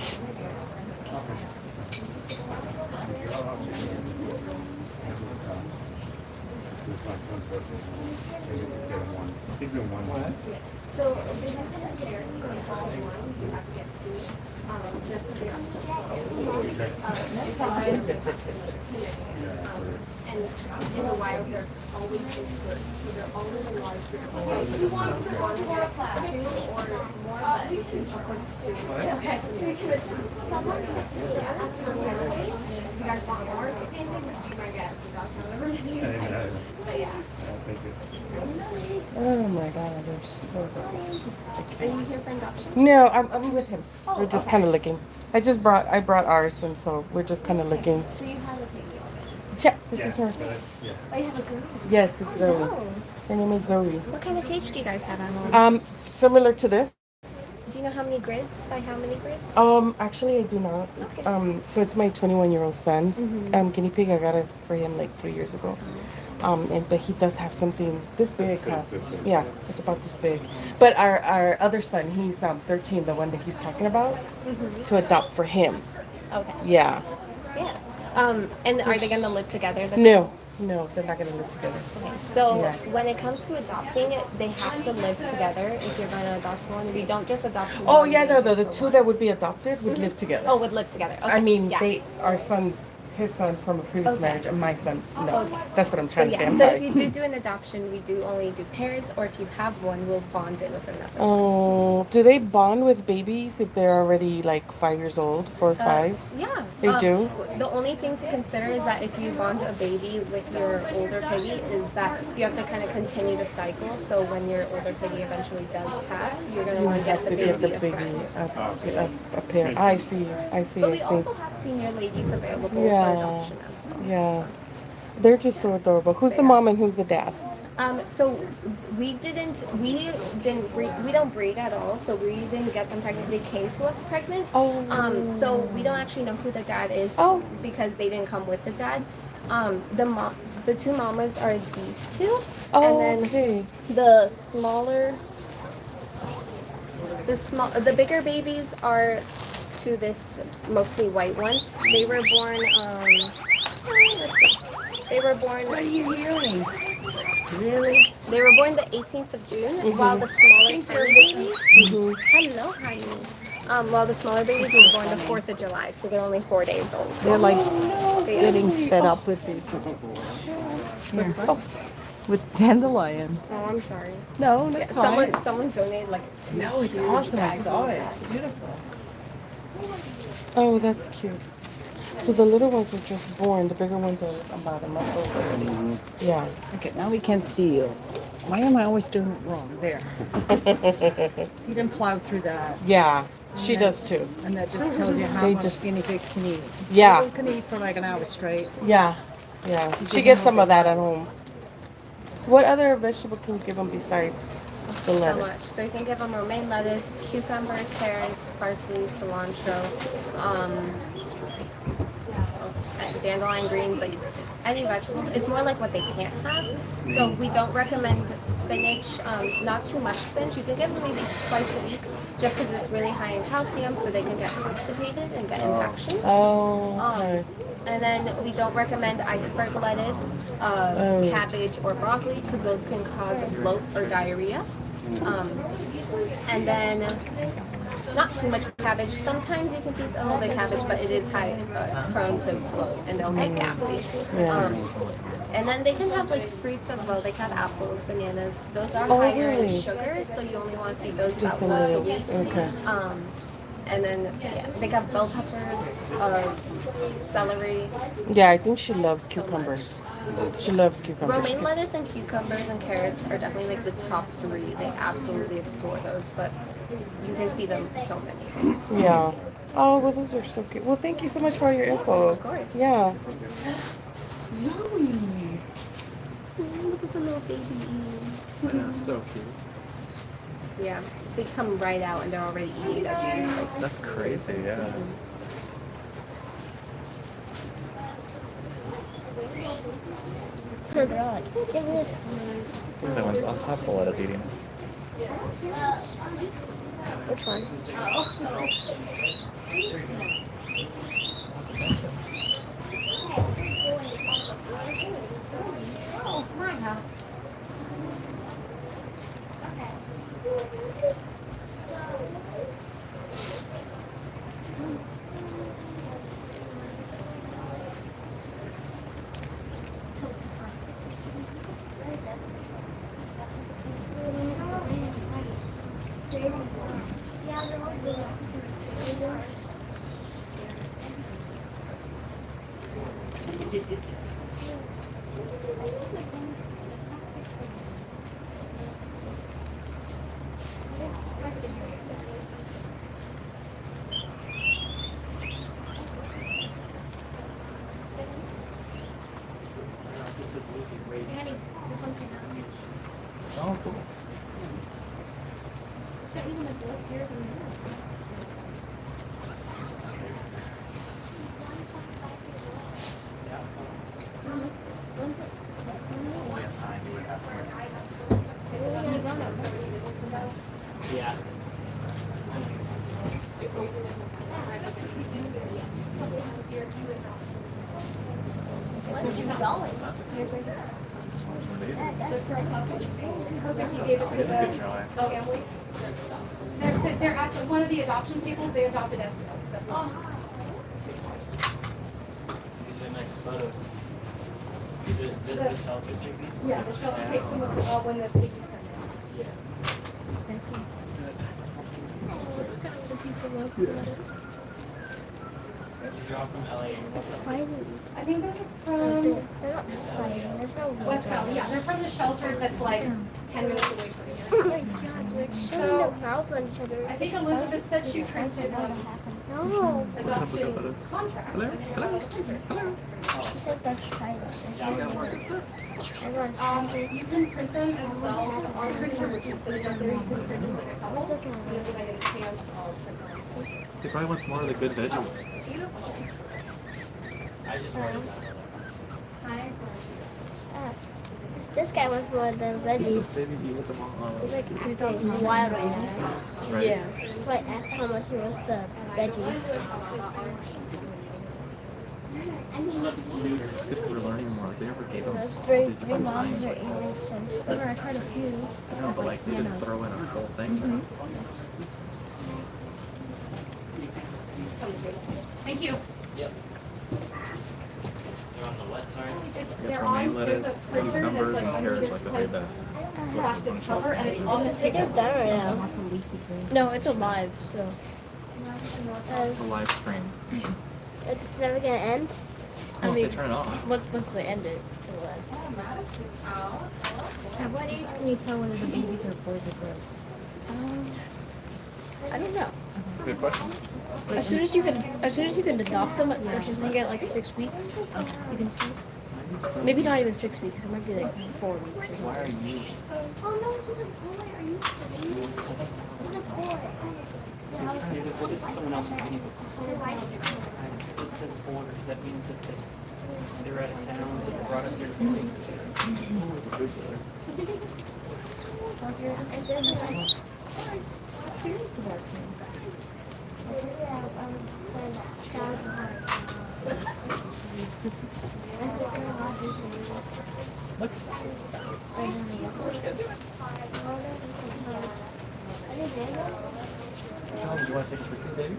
it's my son's birthday. Maybe we could get him one. He's been one. So they have some carrots for the small one. You do have to get two. Just because they are so small. It's like and in the wild, they're always in birds, so they're always in large groups. So if you want one more, two or more, but of course two. Okay. Someone, you guys want more paintings? Be my guest. But yeah. Thank you. Oh my God, they're so good. Are you here for adoption? No, I'm with him. We're just kind of looking. I brought ours, and so we're just kind of looking. So you have a baby. Check. This is her. Oh, you have a girl. Yes, it's Zoe. Oh. Her name is Zoe. What kind of cage do you guys have at home? Similar to this. Do you know how many grids? By how many grids? Actually, I do not. It's, so it's my 21-year-old son's guinea pig. I got it for him like 3 years ago. But he does have something this big, huh? Yeah, it's about this big. But our other son, he's 13, the one that he's talking about, to adopt for him. Okay. Yeah. Yeah. And are they going to live together? No, they're not going to live together. Okay. So Yeah. when it comes to adopting it, they have to live together. If you're going to adopt one, we don't just adopt one. Oh yeah, no, the two that would be adopted would live together. Oh, would live together. Okay. I mean, yeah. his son's from a previous Okay. marriage, and my son, no. Okay. That's what I'm So trying to say. yeah, I'm so sorry. if you do an adoption, we do only do pairs, or if you have one, we'll bond it with another. Oh, do they bond with babies if they're already like 5 years old, 4 or 5? Yeah. They do? The only thing to consider is that if you bond a baby with your older piggy, is that you have to kind of continue the cycle. So when your older piggy eventually does pass, you're going to want to get the baby a friend. A pair. I see. But we also have senior ladies available for adoption as well. Yeah. They're just so adorable. Who's the mom and who's the dad? So we don't breed at all, so we didn't get them pregnant. They came to us pregnant. Oh. So we don't actually know who the dad is because they didn't come with the dad. The two mamas are these two. Oh, and then okay. The bigger babies are to this mostly white one. They were born They were born. What are you hearing? Really? They were born the 18th of June, while the smaller tiny babies. Hello, honey. While the smaller babies were born the 4th of July, so they're only 4 days old. They're like getting fed up with these. Here. With dandelion. Oh, I'm sorry. No, that's fine. Someone donated like two. No, it's huge awesome. I bags saw of it. that. It's beautiful. Oh, that's cute. So the little ones were just born. The bigger ones are about a month old already. Yeah. Okay, now we can see you. Why am I always doing it wrong? There. See them plow through that. Yeah, she does too. And that just tells you how They much just- guinea pigs can eat. Yeah. They can eat for like an hour straight. Yeah, yeah. She gets some of that at home. What other vegetable can you give them besides the So lettuce? much. So you can give them romaine lettuce, cucumber, carrots, parsley, cilantro, dandelion greens, like any vegetables. It's more like what they can't have. So we don't recommend spinach, not too much spinach. You can give them maybe twice a week just because it's really high in calcium, so they can get constipated and get infections. Oh, okay. And then we don't recommend iceberg lettuce, cabbage, or broccoli because those can cause bloat or diarrhea. And then not too much cabbage. Sometimes you can feed a little bit of cabbage, but it is high prone to bloat and they'll get gassy. And then they can have like fruits as well. They can have apples, bananas. Those are higher in really? sugar, so you only want to feed those Just about a once a little. week. Okay. And then they got bell peppers, celery. Yeah, I think she loves So cucumbers. She loves cucumbers. Romaine lettuce and cucumbers and carrots are definitely like the top three. They absolutely adore those, but you can feed them so many things. Yeah. Oh, well, those are so cute. Well, thank you so much for all your info. Of course. Yeah. Look at the little baby. Yeah, so cute. Yeah, they come right out and they're already eating veggies. Like, That's crazy, yeah. That one's on top of the lettuce eating. which one? Daddy, this one's your dog. Oh, cool. It's got even like less hair than yours. Yeah. Where's she going? Here's right here. Perfect, you gave it to the family. They're at one of the adoption tables. They adopted us. These are nice photos. Does the shelter take these? Yeah, the shelter takes them when the piggies come in. Yeah. It's kind of a piece of love. These are all from LA. I think those are from West Valley. Yeah, they're from the shelter that's like 10 minutes away from here. Oh my god, they're showing the mouths on each other. I think Elizabeth said she printed No. adoption contracts. Hello? She says that's private. Everyone's happy. You can print them as well to our printer, which is sitting up there. You can print just like a couple. And if I get a chance, I'll print them. He probably wants more of the good veggies. I just read about it. Hi. This guy wants more of the veggies. Maybe eat with them all. He's like wild right now. Right. Yeah. So I asked how much he wants the veggies. It's good we're learning more. They ever gave them Those these three different moms kinds are of English balls. and I tried a few. I know, but like they just throw in a whole thing. Thank you. Yep. They're on the what, sorry? They're romaine on, there's lettuce, a printer cucumbers, that's and like carrots this like the very type best. plastic cover, and it's on the They're table. done right now. No, it's alive, so. It's a live stream. It's never gonna end. Well, if they turn it off. Once they end it, it'll end. At what age can you tell whether the babies are boys or girls? I don't know. Good question. As soon as you can adopt them, which is gonna get like 6 weeks, you can see. Maybe not even 6 weeks. It might be like 4 weeks or something. Why are you? Oh no, he's a boy. Are you kidding me? He's a boy. This is someone else's guinea pig. It says border. That means that they were out of town, so they brought us here to play. Curious about you. Look. Sean, do you want to take a picture, baby?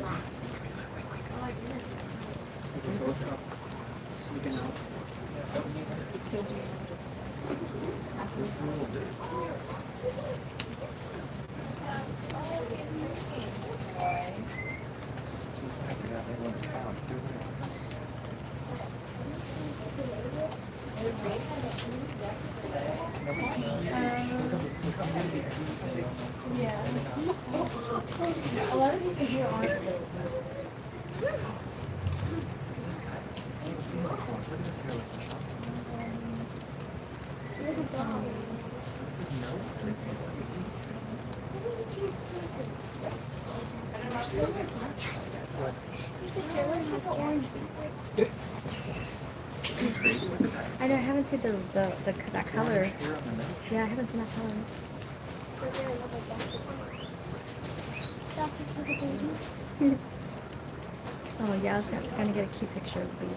A lot of these are here on I know, I haven't seen that color. Yeah, I haven't seen that color. Oh yeah, I was gonna get a cute picture of the babies.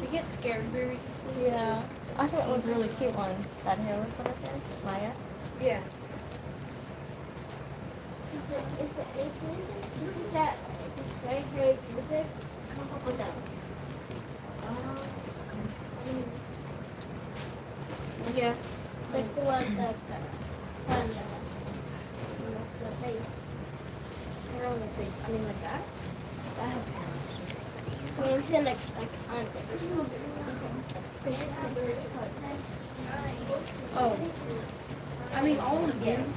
You get scared very easily. Yeah. I thought it was a really cute one. That hair was right there. Maya. Yeah. Is the do you see that? It's very, very big. Hold on. Yeah. Like the one that the face. Hair on the face. I mean like that. That has hair on the face. I mean, it's in like on Oh. I mean, all of them.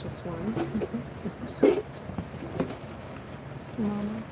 Just one. It's Mama.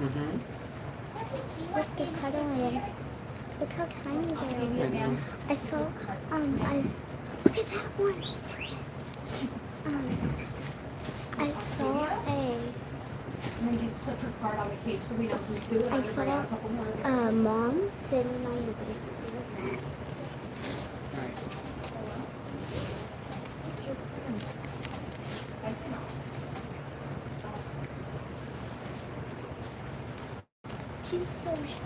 Look, they're cuddling. Look how tiny they are. I saw, look at that one. I saw And then just put her card on the cage so we know who's doing it. I saw a mom sitting on the bed. She's so shy.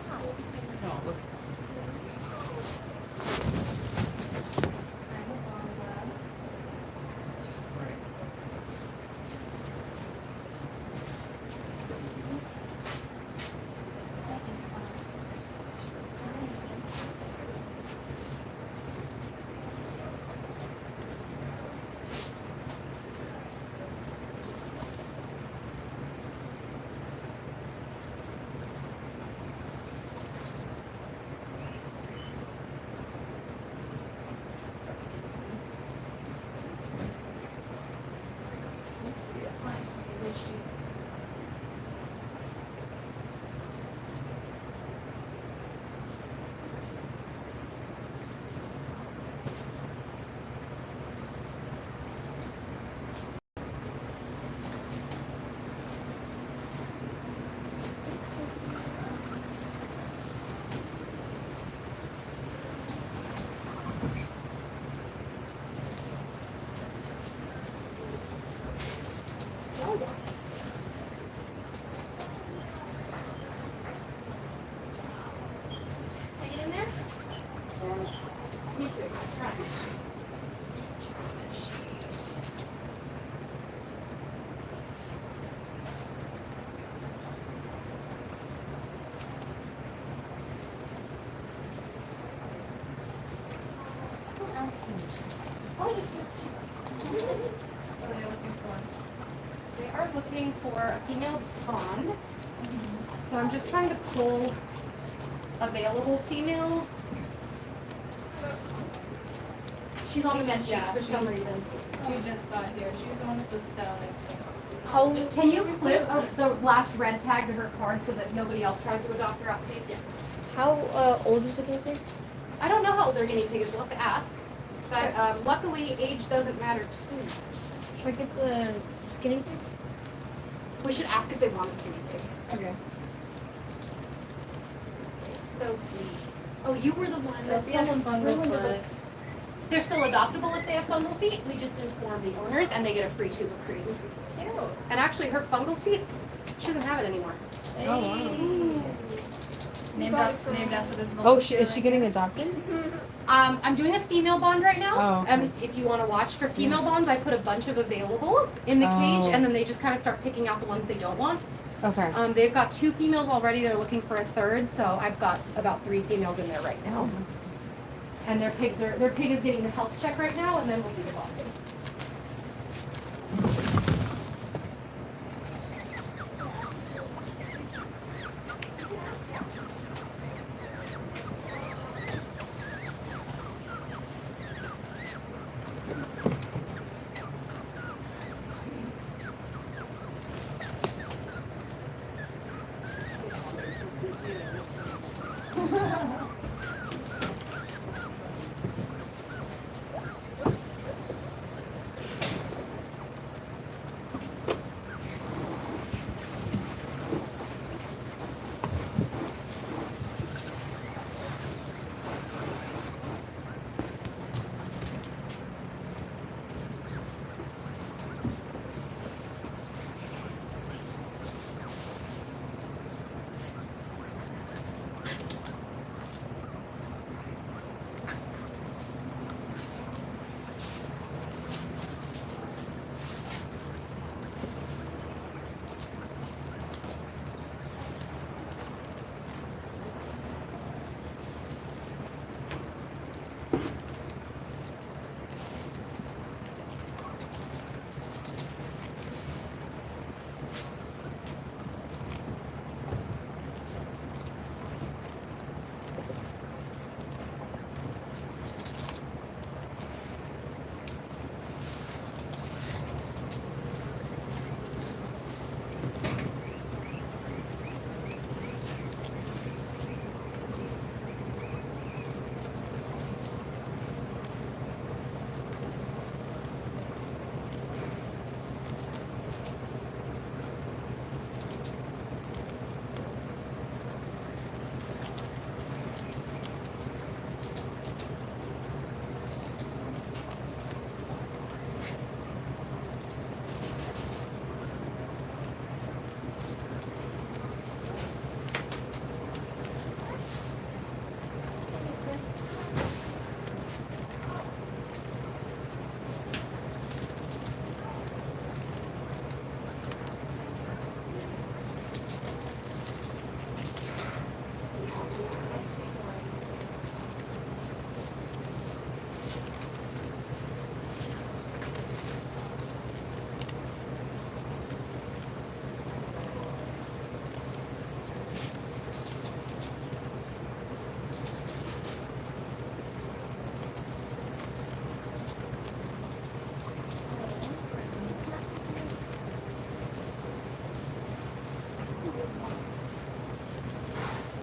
They are looking for a female pond. So I'm just trying to pull available females. She's on the bench for some reason. She just got here. She's the one with the stone. Can you clip the last red tag to her card so that nobody else tries to adopt her out, please? Yes. How old is the guinea pig? I don't know how old their guinea pig is. We'll have to ask. But luckily, age doesn't matter too much. Should I get the skinny pig? We should ask if they want a skinny pig. Okay. Sophie. Oh, you were the one that Sophie someone ruined the. They're still adoptable if they have fungal feet. We just inform the owners and they get a free tube of cream. Cute. And actually, her fungal feet, she doesn't have it anymore. Oh, wow. Named after this Oh, is she getting adopted? I'm doing a female bond right now. Oh, okay. If you want to watch for female bonds, I put a bunch of availables in the cage, Oh. and then they just kind of start picking out the ones they don't want. Okay. They've got 2 females already. They're looking for a third, so I've got about 3 females in there right now. And their pig is getting the health check right now, and then we'll do the bonding.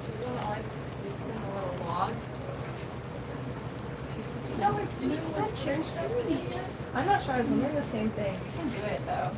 She's the one that always sleeps in the little log. I'm not sure. I was wondering the same thing. We can do it though.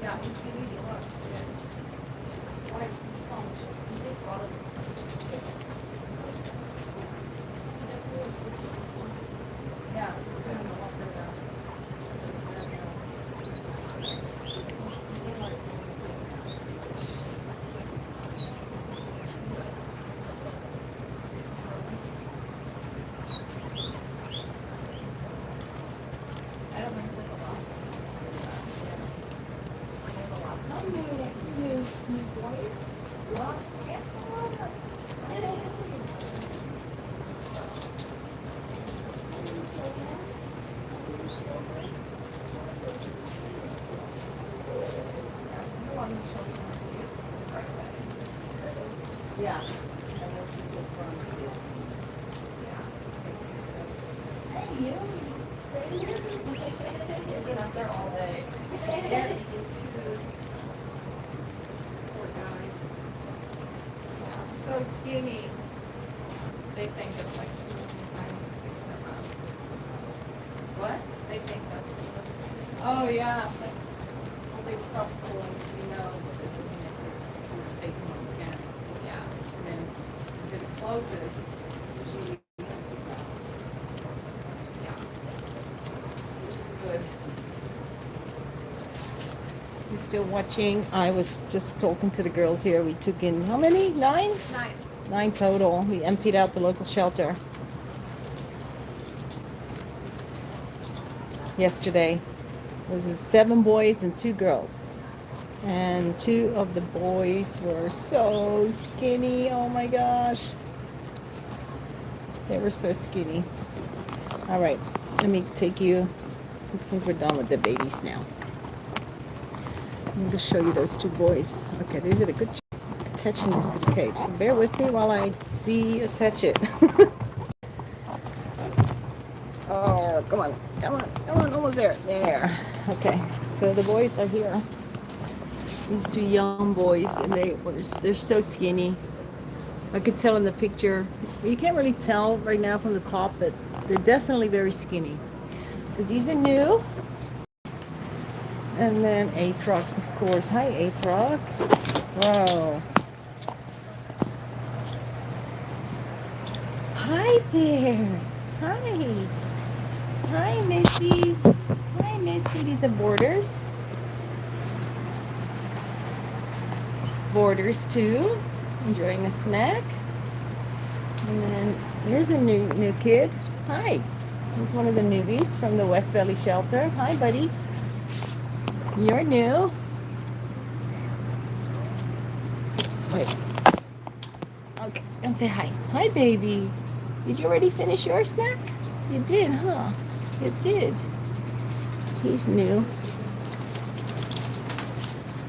Yeah, he's giving me looks. Why he's sponge. He takes a lot of this. Yeah, it's going to walk her down. I don't think that the last one's yes. Some new boys. Well, yeah. Hey, you. He's been up there all day. Poor guys. Yeah, so skinny. They think it's like times what? They think that's oh yeah. It's like, well, they stop pulling, so you know that it doesn't make it take them on the can. Yeah. And then is it closest? Usually yeah. Which is good. You still watching? I was just talking to the girls here. We took in how many? 9? 9. 9 total. We emptied out the local shelter yesterday. It was 7 boys and 2 girls. And 2 of the boys were so skinny. Oh my gosh. They were so skinny. All right, let me take you. I think we're done with the babies now. I'm going to show you those 2 boys. Okay, they did a good job attaching this to the cage. So bear with me while I de-attach it. Oh, come on, come on, come on, almost there. There. Okay, so the boys are here. These 2 young boys, and they're so skinny. I could tell in the picture. You can't really tell right now from the top, but they're definitely very skinny. So these are new. And then Atrox, of course. Hi, Atrox. Whoa. Hi there. Hi. Hi, Missy. Hi, Missy. These are boarders. Boarders, too. Enjoying a snack. And then here's a new kid. Hi. He's one of the newbies from the West Valley shelter. Hi, buddy. You're new. Wait. Okay, come say hi. Hi, baby. Did you already finish your snack? You did, huh? You did. He's new.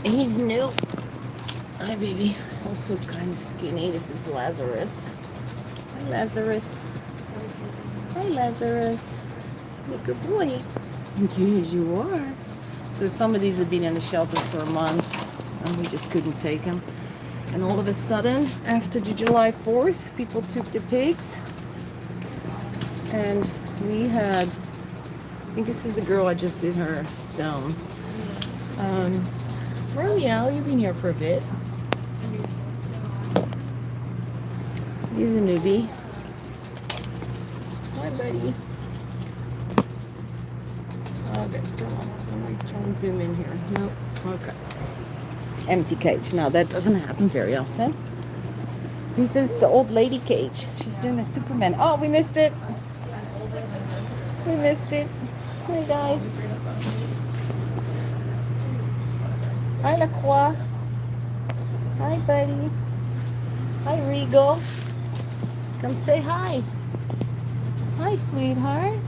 He's new. Hi, baby. Also kind of skinny. This is Lazarus. Hi, Lazarus. Hi, Lazarus. You're a good boy. Yes, you are. So some of these have been in the shelter for months, and we just couldn't take them. And all of a sudden, after the July 4th, people took the pigs. And we had, I think this is the girl I just did her stone. Romeo, you've been here for a bit. He's a newbie. Hi, buddy. Okay, come on. Let me try and zoom in here. Nope. Okay. Empty cage. Now, that doesn't happen very often. This is the old lady cage. She's doing a Superman. Oh, we missed it. We missed it. Hey guys. Hi La Croix. Hi buddy. Hi Regal. Come say hi. Hi sweetheart.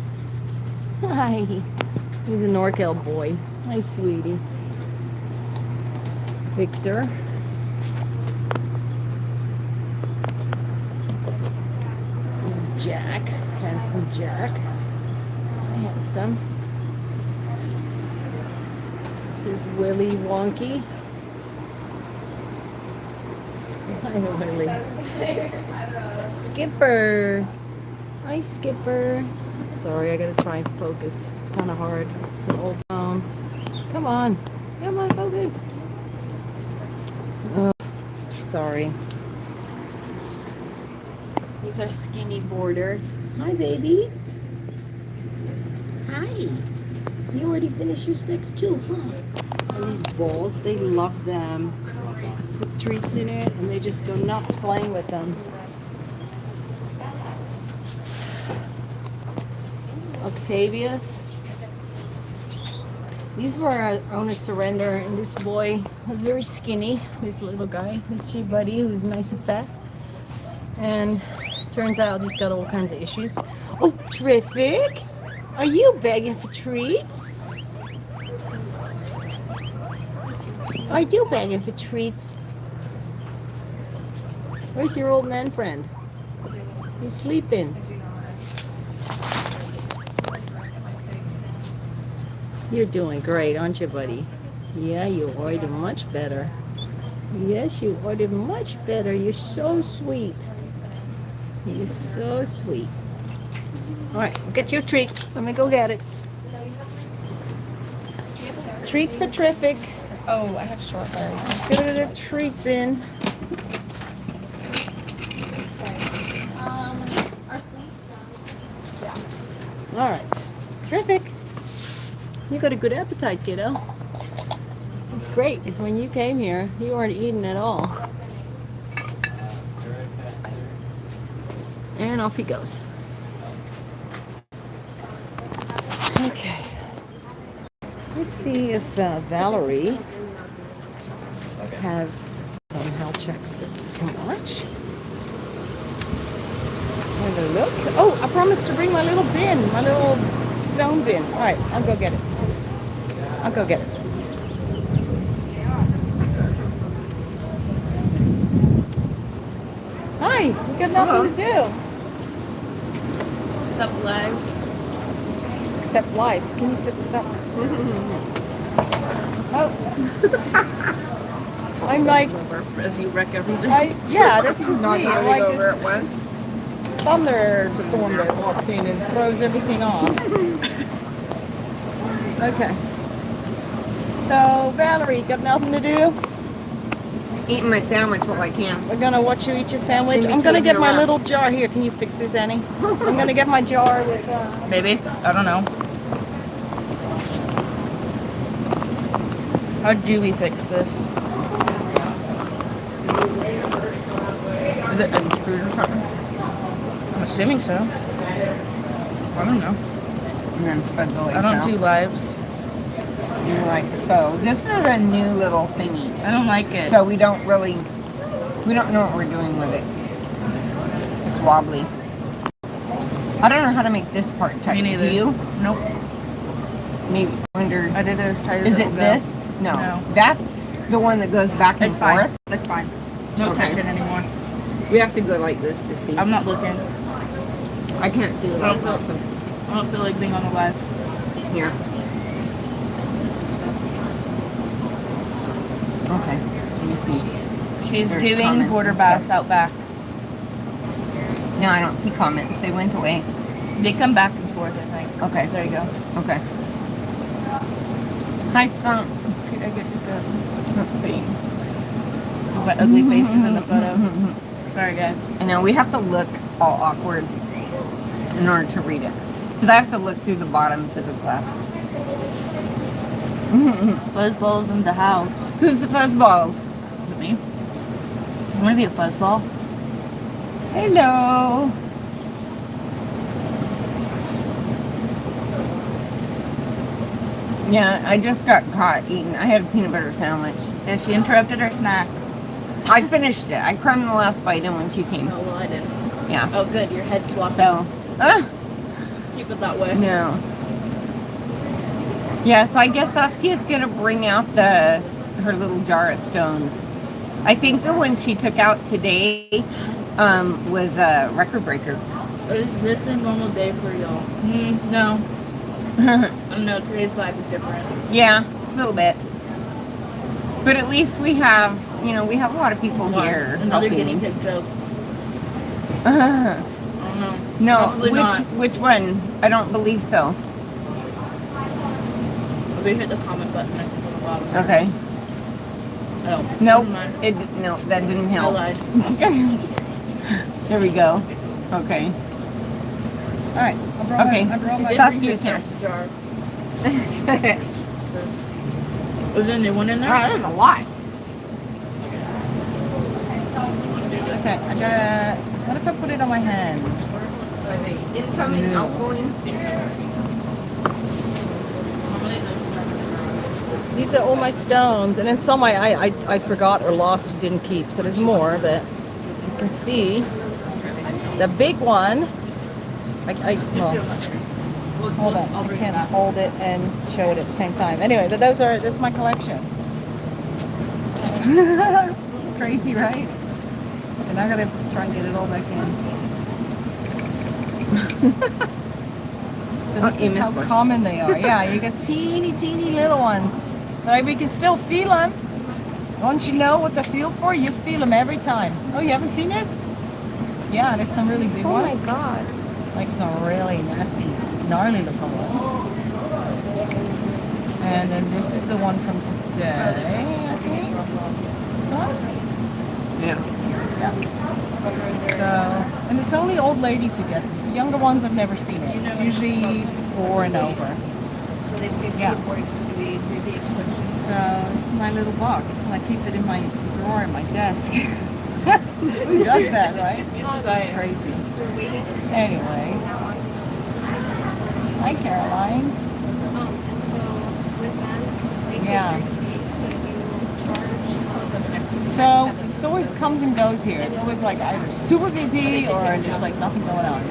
Hi. He's a NorCal boy. Hi sweetie. Victor. This is Jack. Handsome Jack. Hi handsome. This is Willy Wonky. Hi, Willy. Skipper. Hi, Skipper. Sorry, I gotta try and focus. It's kind of hard. It's an old phone. Come on. Come on, focus. Oh, sorry. Here's our skinny border. Hi, baby. Hi. You already finished your snacks too, huh? And these balls, they love them. Put treats in it, and they just go nuts playing with them. Octavius. These were our owner surrender, and this boy was very skinny. This little guy, this she buddy, who's nice and fat. And turns out he's got all kinds of issues. Oh, terrific! Are you begging for treats? Are you begging for treats? Where's your old man friend? He's sleeping. You're doing great, aren't you, buddy? Yeah, you ordered much better. Yes, you ordered much better. You're so sweet. You're so sweet. All right, we'll get you a treat. Let me go get it. Treat for terrific. Oh, I have short hair. Let's get it in a treat bin. All right, terrific. You got a good appetite, kiddo. It's great, because when you came here, you weren't eating at all. And off he goes. Okay. Let's see if Valerie has some health checks that we can watch. Let's have a look. Oh, I promised to bring my little bin, my little stone bin. All right, I'll go get it. I'll go get it. Hi, you got nothing to do. Except live. Except life. Can you set this up? Oh. I'm like, As you wreck everything. yeah, that's just Not me. how I'm like over this it was. thunderstorm that walks in and throws everything off. Okay. So, Valerie, got nothing to do? Eating my sandwich while I can. We're gonna watch you eat your sandwich. In I'm gonna between get your my wraps. little jar here. Can you fix this, Annie? I'm gonna get my jar with. Maybe. I don't know. How do we fix this? Is it unscrewed or something? I'm assuming so. I don't know. And then spread the legs I don't out. do lives. You like so. This is a new little thingy. I don't like it. So we don't know what we're doing with it. It's wobbly. I don't know how to make this part tight. Me neither. Do you? Nope. Maybe wonder. I did it as tight as Is it it will go. this? No. No. That's the one that goes back and It's fine. forth. It's fine. Don't Okay. touch it anymore. We have to go like this to see. I'm not looking. I can't see it. I don't feel like being on a live. Here. Okay. Let me see. She's There's doing comments border and baths stuff. out back. No, I don't see comments. They went away. They come back and forth, I think. Okay. There you go. Okay. Hi, Skunk. Shoot, I get to go. Let's see. My ugly faces in the photo. Sorry, guys. I know we have to look all awkward in order to read it. Because I have to look through the bottoms of the glasses. Fuzzballs in the house. Who's the fuzzballs? Is it me? You want to be a fuzzball? Hello. Yeah, I just got caught eating. I had a peanut butter sandwich. Yeah, she interrupted her snack. I finished it. I crammed the last bite in when she came. Oh, well, I didn't. Yeah. Oh, good. Your head's blocking. So, Keep it that way. no. Yeah, so I guess Saskia's gonna bring out her little jar of stones. I think the one she took out today was a record breaker. Is this a normal day for y'all? No. I don't know. Today's vibe is different. Yeah, a little bit. But at least we have, we have a lot of people here. Another helping. guinea pig joke. I don't know. No, Probably not. which one? I don't believe so. We hit the comment button. I think on the bottom. Okay. Oh. Nope. No, that didn't help. I lied. There we go. Okay. All right. Okay. Saskia's here. Jar. Was there a new one in there? There's a lot. Okay, what if I put it on my hand? Are they incoming, outgoing? These are all my stones, and then some I forgot or lost or didn't keep. So there's more, but you can see the big one. Hold on, I can't hold it and show it at the same time. Anyway, but that's my collection. Crazy, right? And I gotta try and get it all back in. So this is how common they are. Yeah, you get teeny little ones. But we can still feel them. Once you know what to feel for, you feel them every time. Oh, you haven't seen this? Yeah, there's some really big ones. Oh my god. Like some really nasty, gnarly looking ones. And then this is the one from today, I think. This one? Yeah. So, and it's only old ladies who get these. The younger ones, I've never seen it. It's usually 4 and over. So they pay for recording to be maybe extensions. So this is my little box, and I keep it in my drawer in my desk. Who does that, right? It's crazy. Anyway. Hi, Caroline. And so with that, Yeah. so you charge for the next So it always comes and goes here. It's always like either super busy or there's like nothing going on.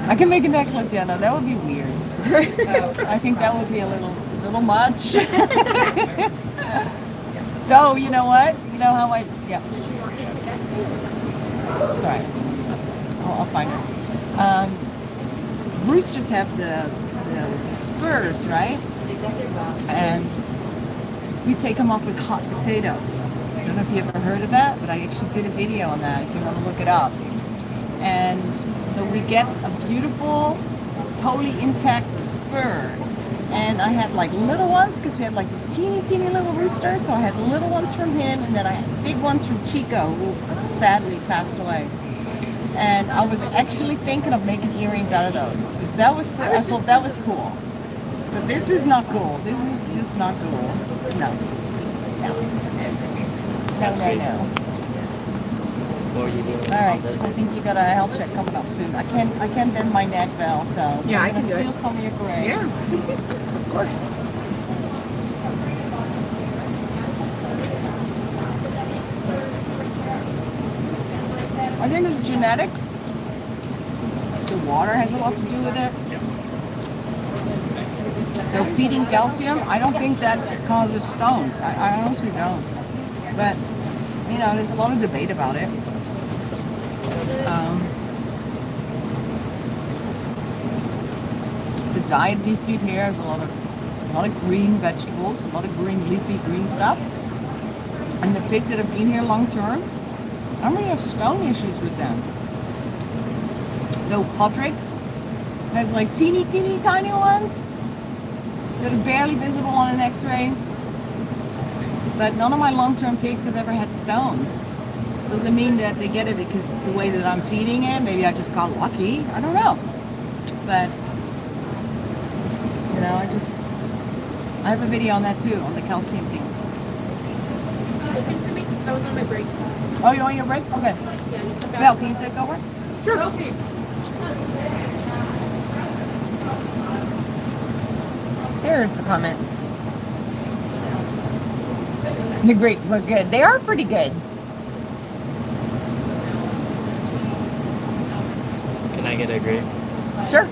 I can make a necklace, yeah, no, that would be weird. I think that would be a little much. No, you know what? You know how yeah. Sorry. I'll find it. Roosters have the spurs, right? And we take them off with hot potatoes. I don't know if you ever heard of that, but I actually did a video on that if you want to look it up. And so we get a beautiful, totally intact spur. And I had like little ones because we had like this teeny little rooster. So I had little ones from him, and then I had big ones from Chico, who sadly passed away. And I was actually thinking of making earrings out of those because I thought that was cool. But this is not cool. This is just not cool. No. That's right now. All right, I think you got a health check coming up soon. I can't bend my neck, Val, so Yeah, I I'm can gonna do steal it. some of your grapes. Yeah. Of course. I think it's genetic. The water has a lot to do with it. So feeding calcium, I don't think that causes stones. I honestly don't. But, there's a lot of debate about it. The diet we feed here has a lot of green vegetables, a lot of green leafy green stuff. And the pigs that have been here long term, I don't really have stone issues with them. Though Podrick has like teeny tiny ones that are barely visible on an x-ray. But none of my long-term pigs have ever had stones. Doesn't mean that they get it because the way that I'm feeding it, maybe I just got lucky. I don't know. But, I have a video on that too, on the calcium thing. Looking for me? I was on my break. Oh, you're on your break? Okay. Val, can you take over? Sure. Okay. Here's the comments. The grapes look good. They are pretty good. Can I get a grape? Sure.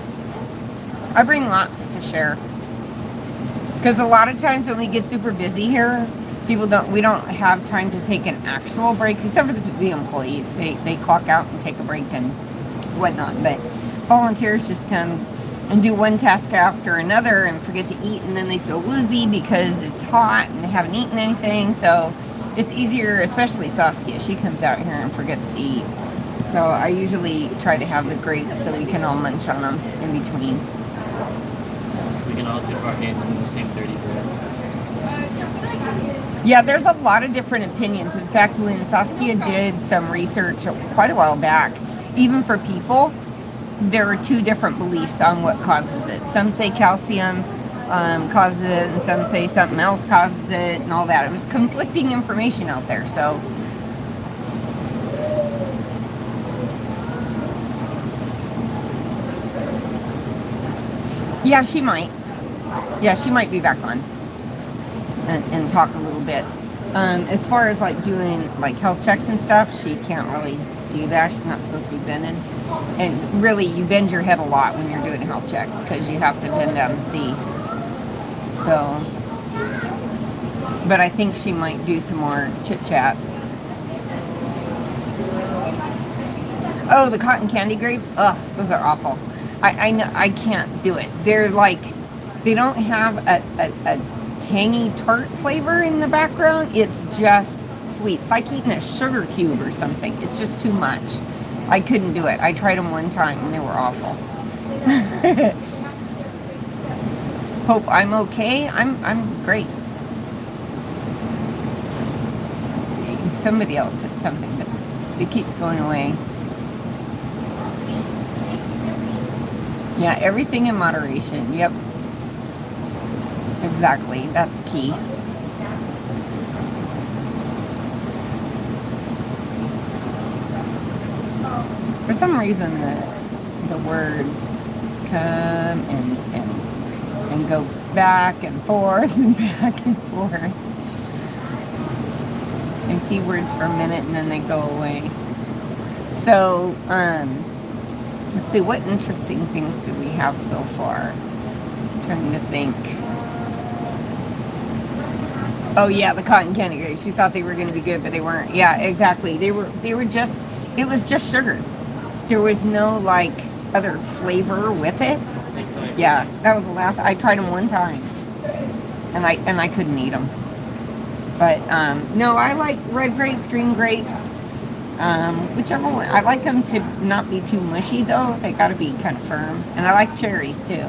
I bring lots to share. Because a lot of times when we get super busy here, we don't have time to take an actual break, except for the employees. They clock out and take a break and whatnot. But volunteers just come and do one task after another and forget to eat, and then they feel woozy because it's hot and they haven't eaten anything. So it's easier, especially Saskia. She comes out here and forgets to eat. So I usually try to have the grapes so we can all munch on them in between. We can all dip our hands in the same 30 breads. Yeah, there's a lot of different opinions. In fact, when Saskia did some research quite a while back, even for people, there are two different beliefs on what causes it. Some say calcium causes it, and some say something else causes it, and all that. It was conflicting information out there, so. Yeah, she might. Yeah, she might be back on and talk a little bit. As far as like doing like health checks and stuff, she can't really do that. She's not supposed to be bending. And really, you bend your head a lot when you're doing a health check because you have to bend down to see. So, but I think she might do some more chit chat. Oh, the cotton candy grapes. Ugh, those are awful. I know, I can't do it. They're like, they don't have a tangy tart flavor in the background. It's just sweet. It's like eating a sugar cube or something. It's just too much. I couldn't do it. I tried them one time and they were awful. Hope I'm okay. I'm great. Let's see. Somebody else said something, but it keeps going away. Yeah, everything in moderation. Yep. Exactly. That's key. For some reason, the words come and go back and forth and back and forth. I see words for a minute and then they go away. So, let's see, what interesting things do we have so far? I'm trying to think. Oh yeah, the cotton candy grapes. You thought they were going to be good, but they weren't. Yeah, exactly. They were just, it was just sugar. There was no like other flavor with it. Yeah, that was the last. I tried them one time, and I couldn't eat them. But no, I like red grapes, green grapes, whichever one. I like them to not be too mushy though. They got to be kind of firm. And I like cherries too.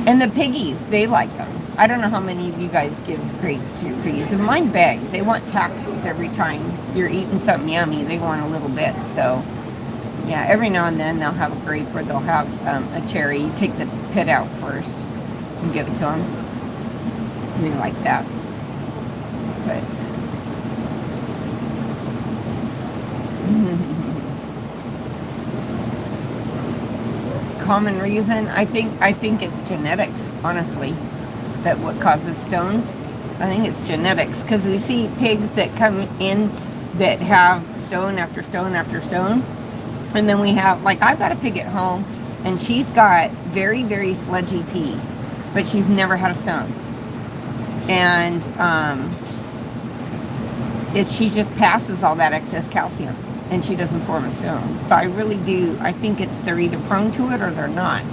And the piggies, they like them. I don't know how many of you guys give grapes to your piggies. And mine beg. They want taxes every time you're eating something yummy. They want a little bit. So yeah, every now and then they'll have a grape or they'll have a cherry. You take the pit out first and give it to them. And they like that. But common reason, I think it's genetics, honestly, that what causes stones. I think it's genetics because we see pigs that come in that have stone after stone after stone. And then we have, like, I've got a pig at home, and she's got very, very sludgy pee, but she's never had a stone. And she just passes all that excess calcium, and she doesn't form a stone. So I really do, I think they're either prone to it or they're not.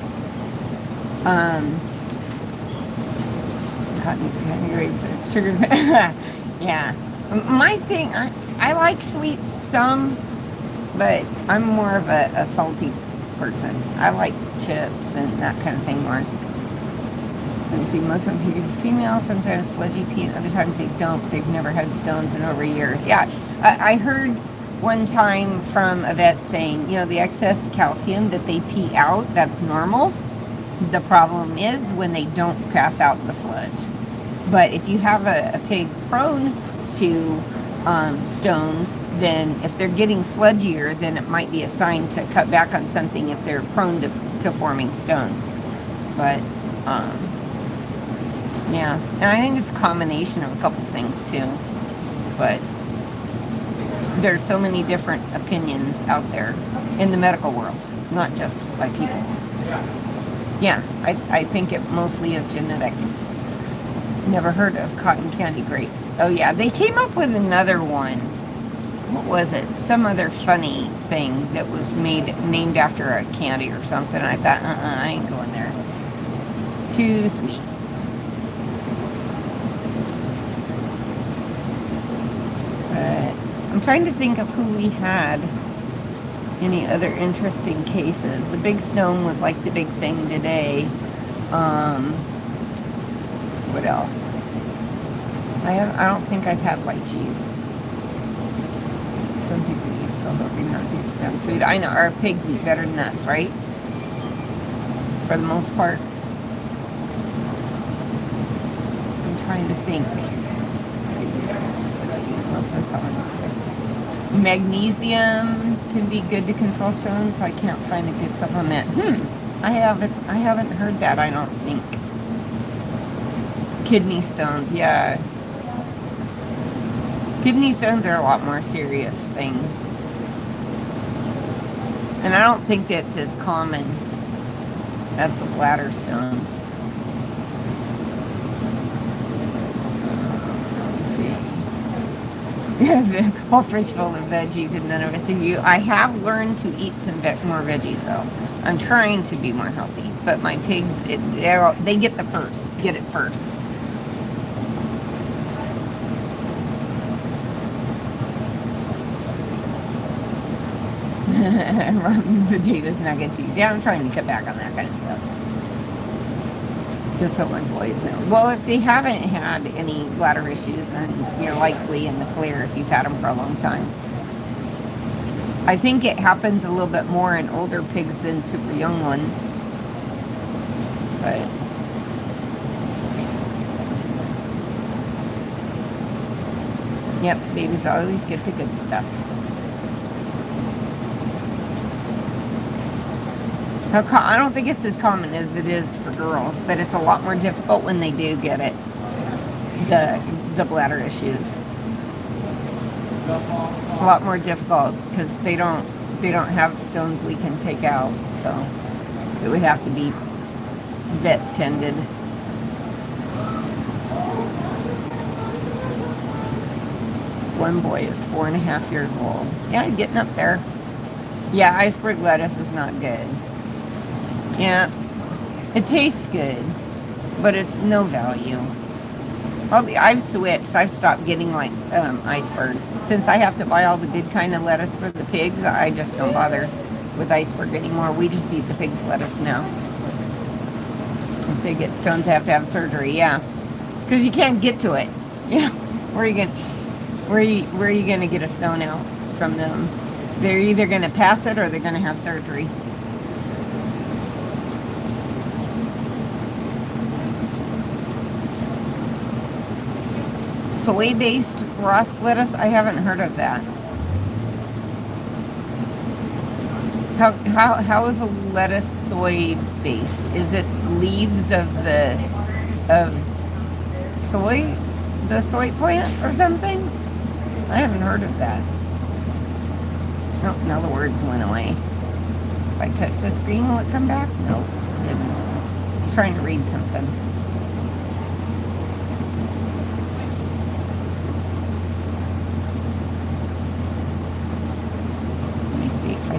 Cotton grapes, sugar. Yeah. My thing, I like sweets some, but I'm more of a salty person. I like chips and that kind of thing more. Let me see, most of them are female, sometimes sludgy pee, and other times they don't. They've never had stones in over years. Yeah, I heard one time from a vet saying, the excess calcium that they pee out, that's normal. The problem is when they don't pass out the sludge. But if you have a pig prone to stones, then if they're getting sludgier, then it might be a sign to cut back on something if they're prone to forming stones. But yeah, and I think it's a combination of a couple things too. but there's so many different opinions out there in the medical world, not just by people. Yeah, I think it mostly is genetic. Never heard of cotton candy grapes. Oh yeah, they came up with another one. What was it? Some other funny thing that was named after a candy or something. I thought, I ain't going there. Too sweet. But I'm trying to think of who we had. Any other interesting cases? The big stone was like the big thing today. What else? I don't think I've had lychees. Some people eat so healthy, not use them food. I know our pigs eat better than us, right? For the most part. I'm trying to think. Magnesium can be good to control stones, so I can't find a good supplement. I haven't heard that, I don't think. Kidney stones, yeah. Kidney stones are a lot more serious thing. And I don't think it's as common as the bladder stones. Let's see. Whole fridge full of veggies and none of it's in you. I have learned to eat some more veggies though. I'm trying to be more healthy. But my pigs, they get it first. Rotten potatoes, nugget cheese. Yeah, I'm trying to cut back on that kind of stuff. Just so my boys know. Well, if they haven't had any bladder issues, then you're likely in the clear if you've had them for a long time. I think it happens a little bit more in older pigs than super young ones. But yep, babies always get the good stuff. I don't think it's as common as it is for girls, but it's a lot more difficult when they do get it. The bladder issues. A lot more difficult because they don't have stones we can take out, so it would have to be vet tended. One boy is 4.5 years old. Yeah, getting up there. Yeah, iceberg lettuce is not good. Yeah, it tastes good, but it's no value. Well, I've switched. I've stopped getting like iceberg. Since I have to buy all the good kind of lettuce for the pigs, I just don't bother with iceberg anymore. We just eat the pig's lettuce now. If they get stones, they have to have surgery. Yeah, because you can't get to it. Yeah, where are you gonna get a stone out from them? They're either gonna pass it or they're gonna have surgery. Soy-based Ross lettuce? I haven't heard of that. How is a lettuce soy-based? Is it leaves of soy, the soy plant or something? I haven't heard of that. Nope, now the words went away. If I touch the screen, will it come back? Nope, it didn't. I was trying to read something.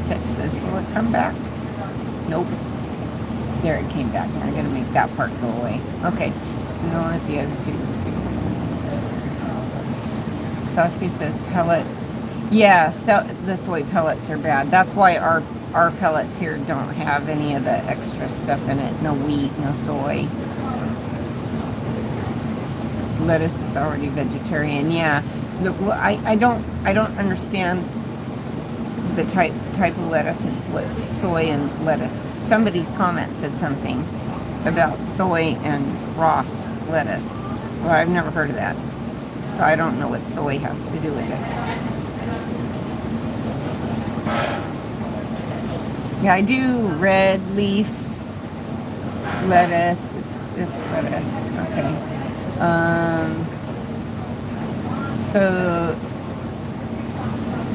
Touch this, will it come back? Nope. There, it came back. I'm gonna make that part go away. Okay. You know what? The other people. Saskia says pellets. Yeah, so the soy pellets are bad. That's why our pellets here don't have any of the extra stuff in it. No wheat, no soy. Lettuce is already vegetarian. Yeah. I don't understand the type of lettuce and soy and lettuce. Somebody's comment said something about soy and Ross lettuce. Well, I've never heard of that, so I don't know what soy has to do with it. Yeah, I do red leaf lettuce. It's lettuce. Okay. So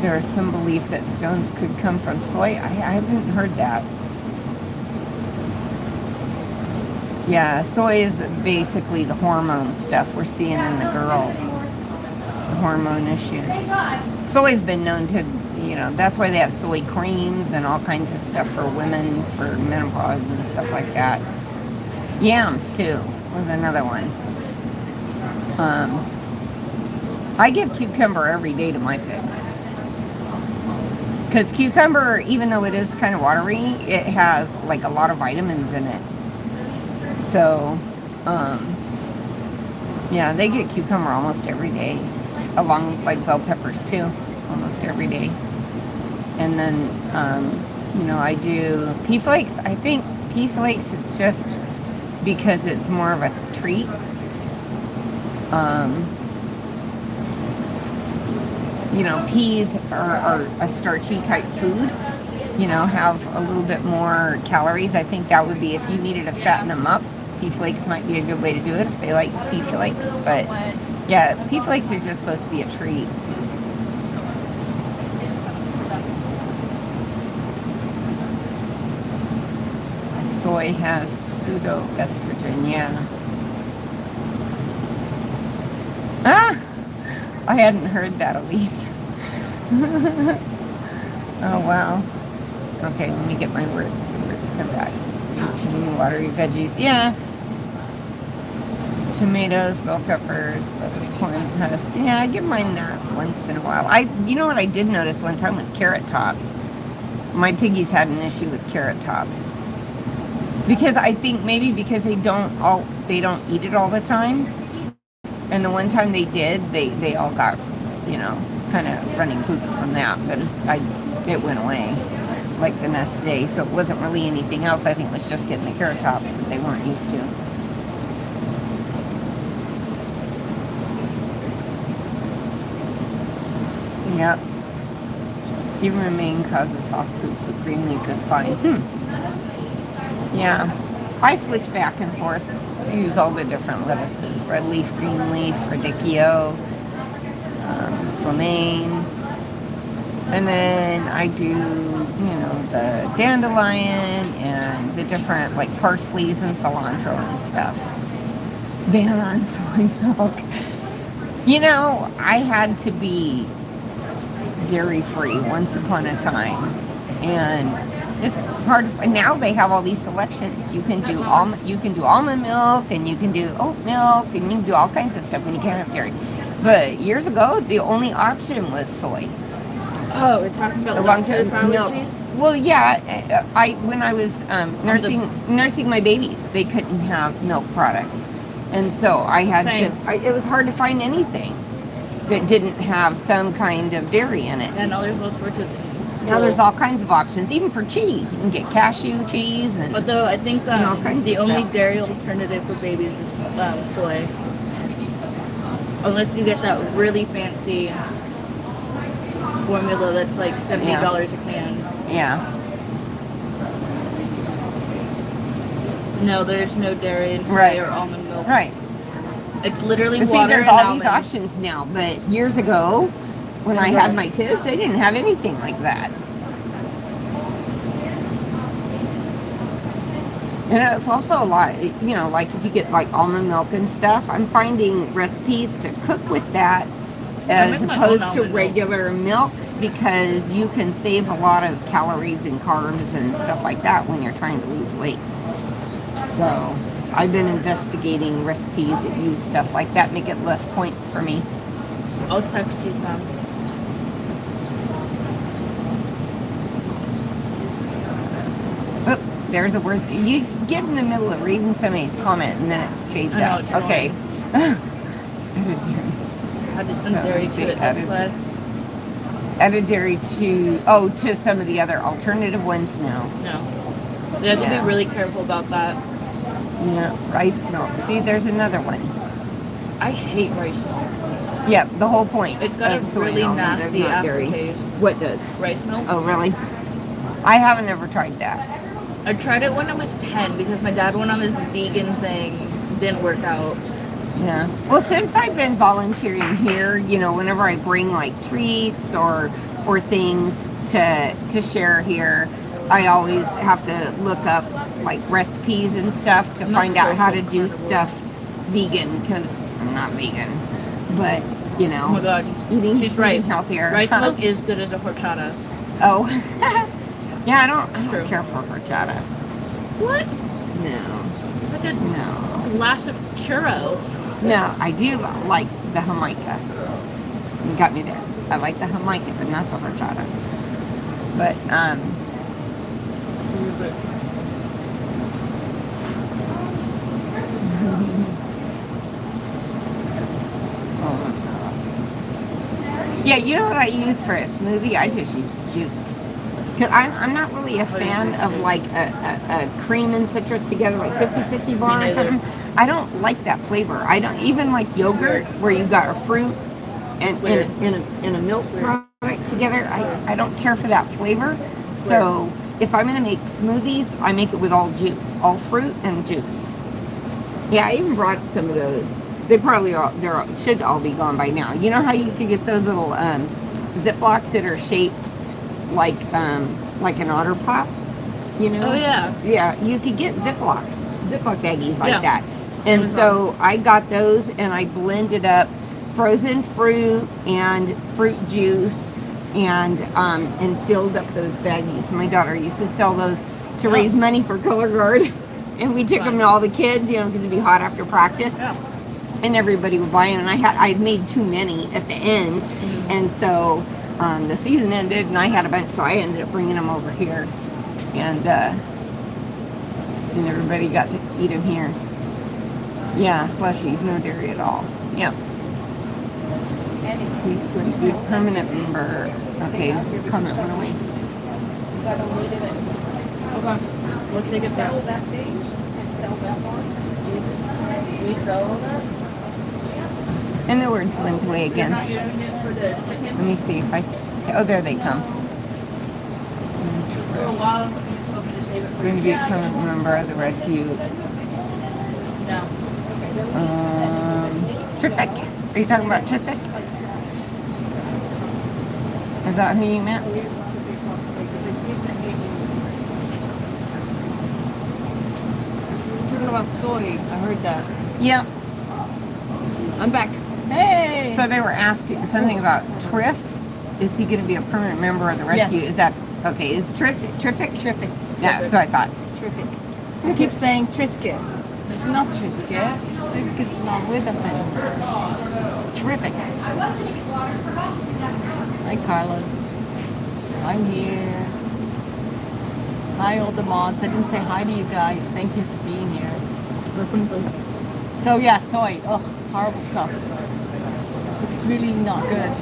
there's some belief that stones could come from soy. I haven't heard that. Yeah, soy is basically the hormone stuff we're seeing in the girls. The hormone issues. Soy's been known to, that's why they have soy creams and all kinds of stuff for women, for menopause and stuff like that. Yams, too, was another one. I give cucumber every day to my pigs. Because cucumber, even though it is kind of watery, it has like a lot of vitamins in it. So, yeah, they get cucumber almost every day, along like bell peppers too, almost every day. And then, I do pea flakes. I think pea flakes, it's just because it's more of a treat. Peas are a starchy type food, have a little bit more calories. I think that would be if you needed to fatten them up. Pea flakes might be a good way to do it if they like pea flakes. But yeah, pea flakes are just supposed to be a treat. Soy has pseudoestrogen, yeah. I hadn't heard that, Elise. Oh, wow. Okay, let me get my words come back. Watery veggies. Yeah. Tomatoes, bell peppers, lettuce, corns, husk. Yeah, I give mine that once in a while. You know what I did notice one time was carrot tops. My piggies had an issue with carrot tops. Because I think maybe because they don't eat it all the time. And the one time they did, they all got, kind of running poops from that. But it went away like the next day. So it wasn't really anything else. I think it was just getting the carrot tops that they weren't used to. Yep. Even remain causes soft poops with green leaf is fine. Yeah. I switch back and forth. I use all the different lettuces. Red leaf, green leaf, radicchio, romaine. And then I do, the dandelion and the different, like, parsleys and cilantro and stuff. Ban on soy milk. I had to be dairy-free once upon a time. And it's hard. Now they have all these selections. You can do almond milk, and you can do oat milk, and you can do all kinds of stuff when you can't have dairy. But years ago, the only option was soy. Oh, we're talking about lactose allergies? Well, yeah. When I was nursing my babies, they couldn't have milk products, and so I had to. It was hard to find anything that didn't have some kind of dairy in it. And now there's all sorts of. Now there's all kinds of options, even for cheese. You can get cashew cheese and. But though I think the only dairy alternative for babies is soy, unless you get that really fancy formula that's like $70 a can. Yeah. No, there's no dairy in soy or almond milk. Right. It's literally but water there's and all almonds. these options now, but years ago, when I had my kids, they didn't have anything like that. And it's also a lot, like if you get like almond milk and stuff, I'm finding recipes to cook with that as opposed to regular milks, because you can save a lot of calories and carbs and stuff like that when you're trying to lose weight. So I've been investigating recipes that use stuff like that, make it less points for me. I'll text you some. Oh, there's a word. You get in the middle of reading somebody's comment and then it fades out. Okay. Added some dairy to it, that's why. Added dairy to some of the other alternative ones? No. No. You have to be really careful about that. Yeah, rice milk. See, there's another one. I hate rice milk. Yeah, the whole point. It's got a really nasty aftertaste. What does? Rice milk. Oh, really? I haven't ever tried that. I tried it when I was 10 because my dad went on this vegan thing. Didn't work out. Yeah. Well, since I've been volunteering here, you know, whenever I bring like treats or things to share here, I always have to look up like recipes and stuff to find out how to do stuff vegan, because I'm not vegan, but you know. Oh my god, she's right. Eating healthier. Rice milk is good as a horchata. Oh. Yeah, I don't care for horchata. What? No. It's like a glass of churro. No, I do like the Jamaica. You got me there. I like the Jamaica, but not the horchata. But, yeah, you know what I use for a smoothie? I just use juice. Cause I'm not really a fan of like a cream and citrus together, like 50-50 bar or something. I don't like that flavor. I don't even like yogurt where you got a fruit and in a milk product together. I don't care for that flavor. So if I'm gonna make smoothies, I make it with all juice, all fruit and juice. Yeah, I even brought some of those. They probably should all be gone by now. You know how you can get those little Ziplocs that are shaped like an otter pop, you know? Oh yeah. Yeah, you could get Ziploc baggies like that. And so I got those and I blended up frozen fruit and fruit juice and filled up those baggies. My daughter used to sell those to raise money for Color Guard, and we took them to all the kids, you know, because it'd be hot after practice. Yeah. And everybody would buy them, and I made too many at the end, and so the season ended, and I had a bunch, so I ended up bringing them over here, and everybody got to eat them here. Yeah, slushies, no dairy at all. Yep. Please go to be a permanent member. Okay, comment one away. Because I don't need it anymore. Okay. We'll take it Sell back. that thing and sell that one. We sell that? And the words went away again. Let me see if I. Oh, there they come. For a while, I'm Going to be a permanent member of the rescue. No. Terrific. Are you talking about Terrific? Is that who you meant? Talking about soy. I heard that. Yep. I'm back. Hey. So they were asking something about Triff. Is he going to be a permanent member of the rescue? Yes. Is that okay? Is Terrific? Terrific. Yeah, that's what I thought. Terrific. I keep saying Trisket. It's not Trisket. Trisket's not with us anymore. It's terrific. Hi, Carlos. I'm here. Hi, all the mods. I didn't say hi to you guys. Thank you for being here. So yeah, soy. Oh, horrible stuff. It's really not good.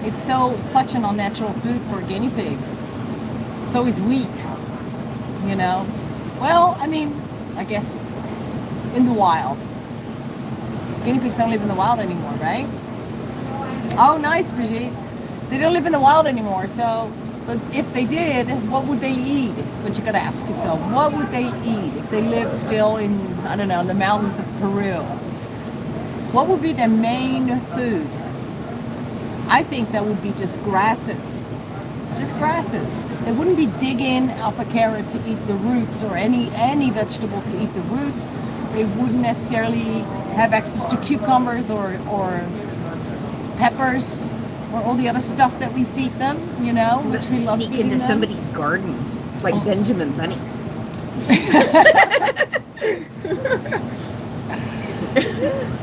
It's such an unnatural food for a guinea pig. So is wheat. You know. Well, I mean, I guess in the wild. Guinea pigs don't live in the wild anymore, right? Oh, nice, Brigitte. They don't live in the wild anymore, so, but if they did, what would they eat? Is what you gotta ask yourself. What would they eat if they lived still in, I don't know, in the mountains of Peru? What would be their main food? I think that would be just grasses. Just grasses. They wouldn't be digging up a carrot to eat the roots or any vegetable to eat the roots. They wouldn't necessarily have access to cucumbers or peppers or all the other stuff that we feed them, you know, which we love feeding into them. somebody's garden, like Benjamin Bunny.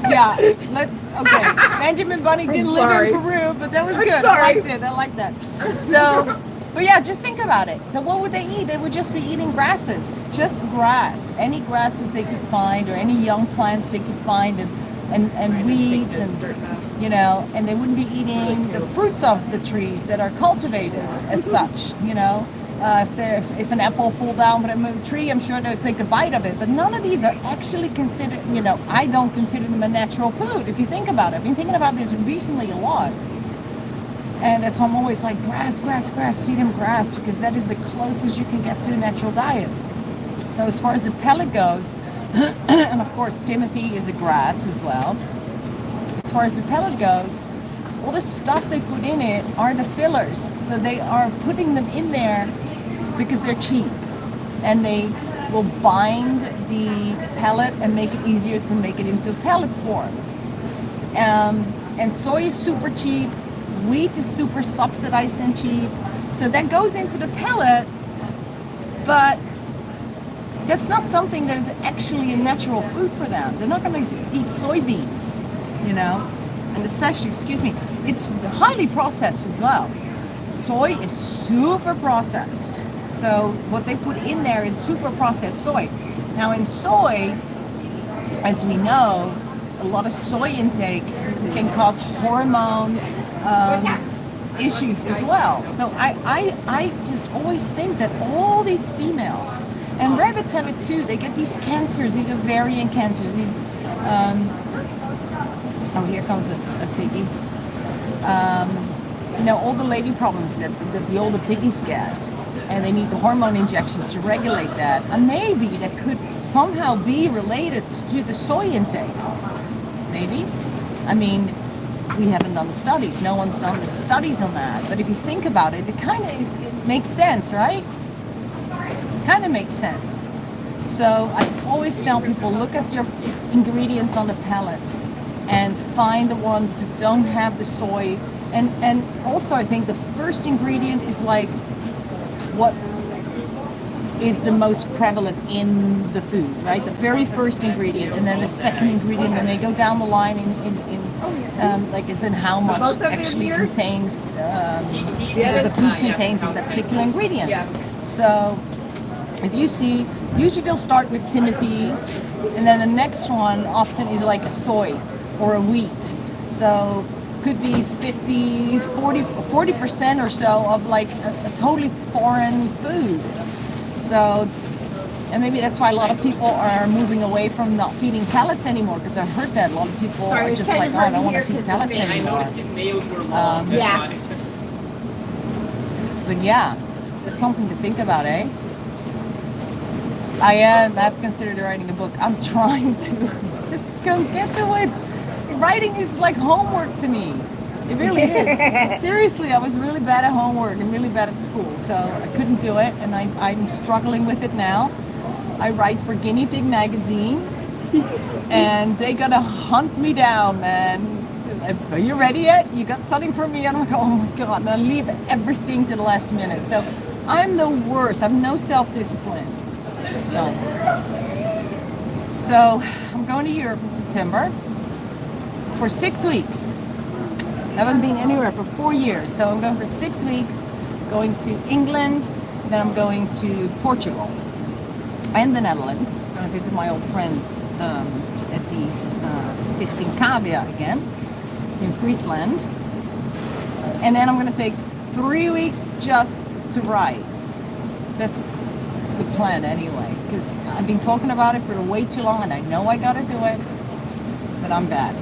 Yeah, okay. Benjamin Bunny didn't live in Peru, but that was good. I liked it. I like that. So, but yeah, just think about it. So what would they eat? They would just be eating grasses, just grass, any grasses they could find or any young plants they could find and weeds and, you know, and they wouldn't be eating the fruits of the trees that are cultivated as such, you know. If an apple fall down from a tree, I'm sure they'll take a bite of it. But none of these are actually considered, you know, I don't consider them a natural food. If you think about it, I've been thinking about this recently a lot. And that's why I'm always like, grass, feed them grass, because that is the closest you can get to a natural diet. So as far as the pellet goes, and of course Timothy is a grass as well. as far as the pellet goes, all the stuff they put in it are the fillers. So they are putting them in there because they're cheap, and they will bind the pellet and make it easier to make it into a pellet form. And soy is super cheap, wheat is super subsidized and cheap, so that goes into the pellet, but that's not something that is actually a natural food for them. They're not going to eat soybeans, you know, and especially, excuse me, it's highly processed as well. Soy is super processed. So what they put in there is super processed soy. Now in soy, as we know, a lot of soy intake can cause hormone issues as well. So I just always think that all these females, and rabbits have it too, they get these cancers, these ovarian cancers, these, oh, here comes a piggy. You know, all the lady problems that the older piggies get, and they need the hormone injections to regulate that. And maybe that could somehow be related to the soy intake. Maybe. I mean, we haven't done the studies. No one's done the studies on that. But if you think about it, it kind of it makes sense, right? Kind of makes sense. So I always tell people, look at your ingredients on the pallets and find the ones that don't have the soy. And also I think the first ingredient is like what is the most prevalent in the food, right? The very first ingredient, and then the second ingredient, and they go down the line in like is in how much actually contains the food contains of that particular ingredient. So if you see, usually they'll start with Timothy, and then the next one often is like a soy or a wheat. So could be 40% or so of like a totally foreign food. So, and maybe that's why a lot of people are moving away from not feeding pellets anymore, because I've heard that a lot of people are just like, oh, I don't want to feed pellets anymore. Yeah. But yeah, that's something to think about, eh? I've considered writing a book. I'm trying to just go get to it. Writing is like homework to me. It really is. Seriously, I was really bad at homework and really bad at school, so I couldn't do it, and I'm struggling with it now. I write for Guinea Pig magazine, and they gotta hunt me down, man. Are you ready yet? You got something for me? And I'm like, oh my God, and I leave everything to the last minute. So I'm the worst. I have no self-discipline. No. So I'm going to Europe in September for 6 weeks. I haven't been anywhere for 4 years, so I'm going for 6 weeks, going to England, then I'm going to Portugal and the Netherlands. I'm going to visit my old friend at the Stichting Cavia again in Friesland. And then I'm going to take 3 weeks just to write. That's the plan anyway, because I've been talking about it for way too long, and I know I got to do it, but I'm bad.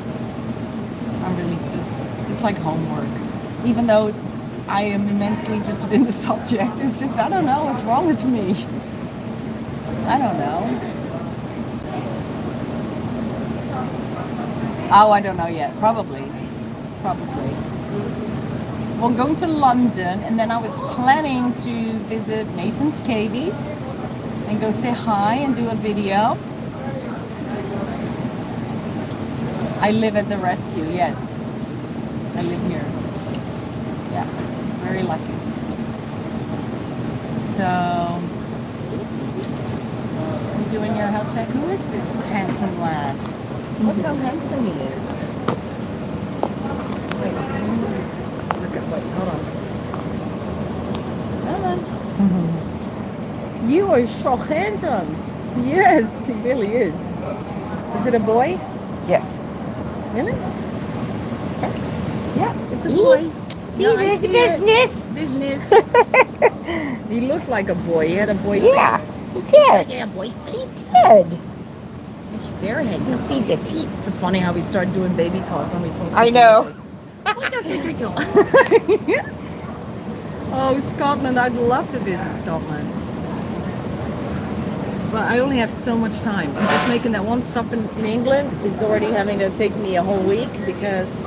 I'm really just, it's like homework. Even though I am immensely interested in the subject, it's just, I don't know what's wrong with me. I don't know. Oh, I don't know yet. Probably. Well, going to London, and then I was planning to visit Mason's Cavies and go say hi and do a video. I live at the rescue, yes. I live here. Yeah, very lucky. So, I'm doing your health check. Who is this handsome lad? Look how handsome he is. Wait, hold on. Hello. You are so handsome. Yes, he really is. Is it a boy? Yes. Really? Yeah, it's a boy. See, there's business. He looked like a boy. He had a boy Yeah, face. he did. Yeah, boy face. He did. He's very handsome. You see the teeth. It's funny how we start doing baby talk when we talk. I know. Oh, Scotland. I'd love to visit Scotland. But I only have so much time. And just making that one stop in England is already having to take me a whole week because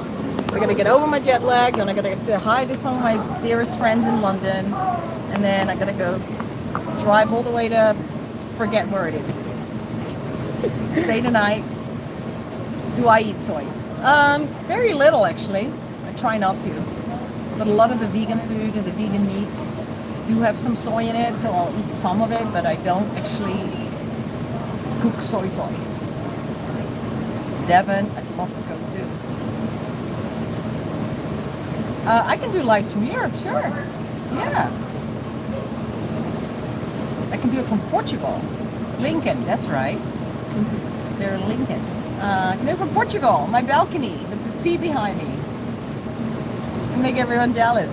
we're gonna get over my jet lag, and I'm gonna say hi to some of my dearest friends in London, and then I'm gonna go drive all the way to forget where it is. Stay the night. Do I eat soy? Very little actually. I try not to. But a lot of the vegan food and the vegan meats do have some soy in it, so I'll eat some of it, but I don't actually cook soy. Devon, I'd love to go too. I can do lives from Europe, sure. Yeah. I can do it from Portugal. Lincoln, that's right. They're in Lincoln. I can do it from Portugal, my balcony, with the sea behind me. And make everyone jealous.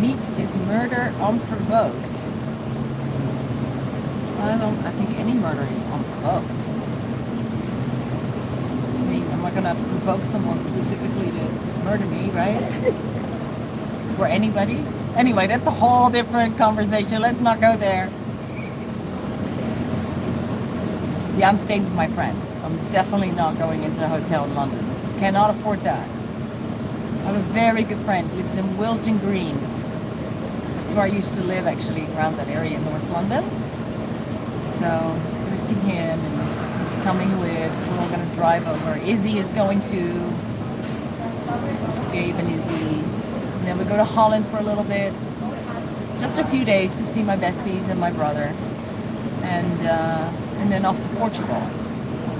Meat is murder unprovoked. I think any murder is unprovoked. I mean, I'm not gonna provoke someone specifically to murder me, right? Or anybody. Anyway, that's a whole different conversation. Let's not go there. Yeah, I'm staying with my friend. I'm definitely not going into a hotel in London. Cannot afford that. I have a very good friend, lives in Willesden Green. That's where I used to live, actually, around that area in North London. So I'm going to see him, and he's coming with. We're all going to drive over. Izzy is going to. Gabe and Izzy. And then we go to Holland for a little bit. Just a few days to see my besties and my brother. And then off to Portugal,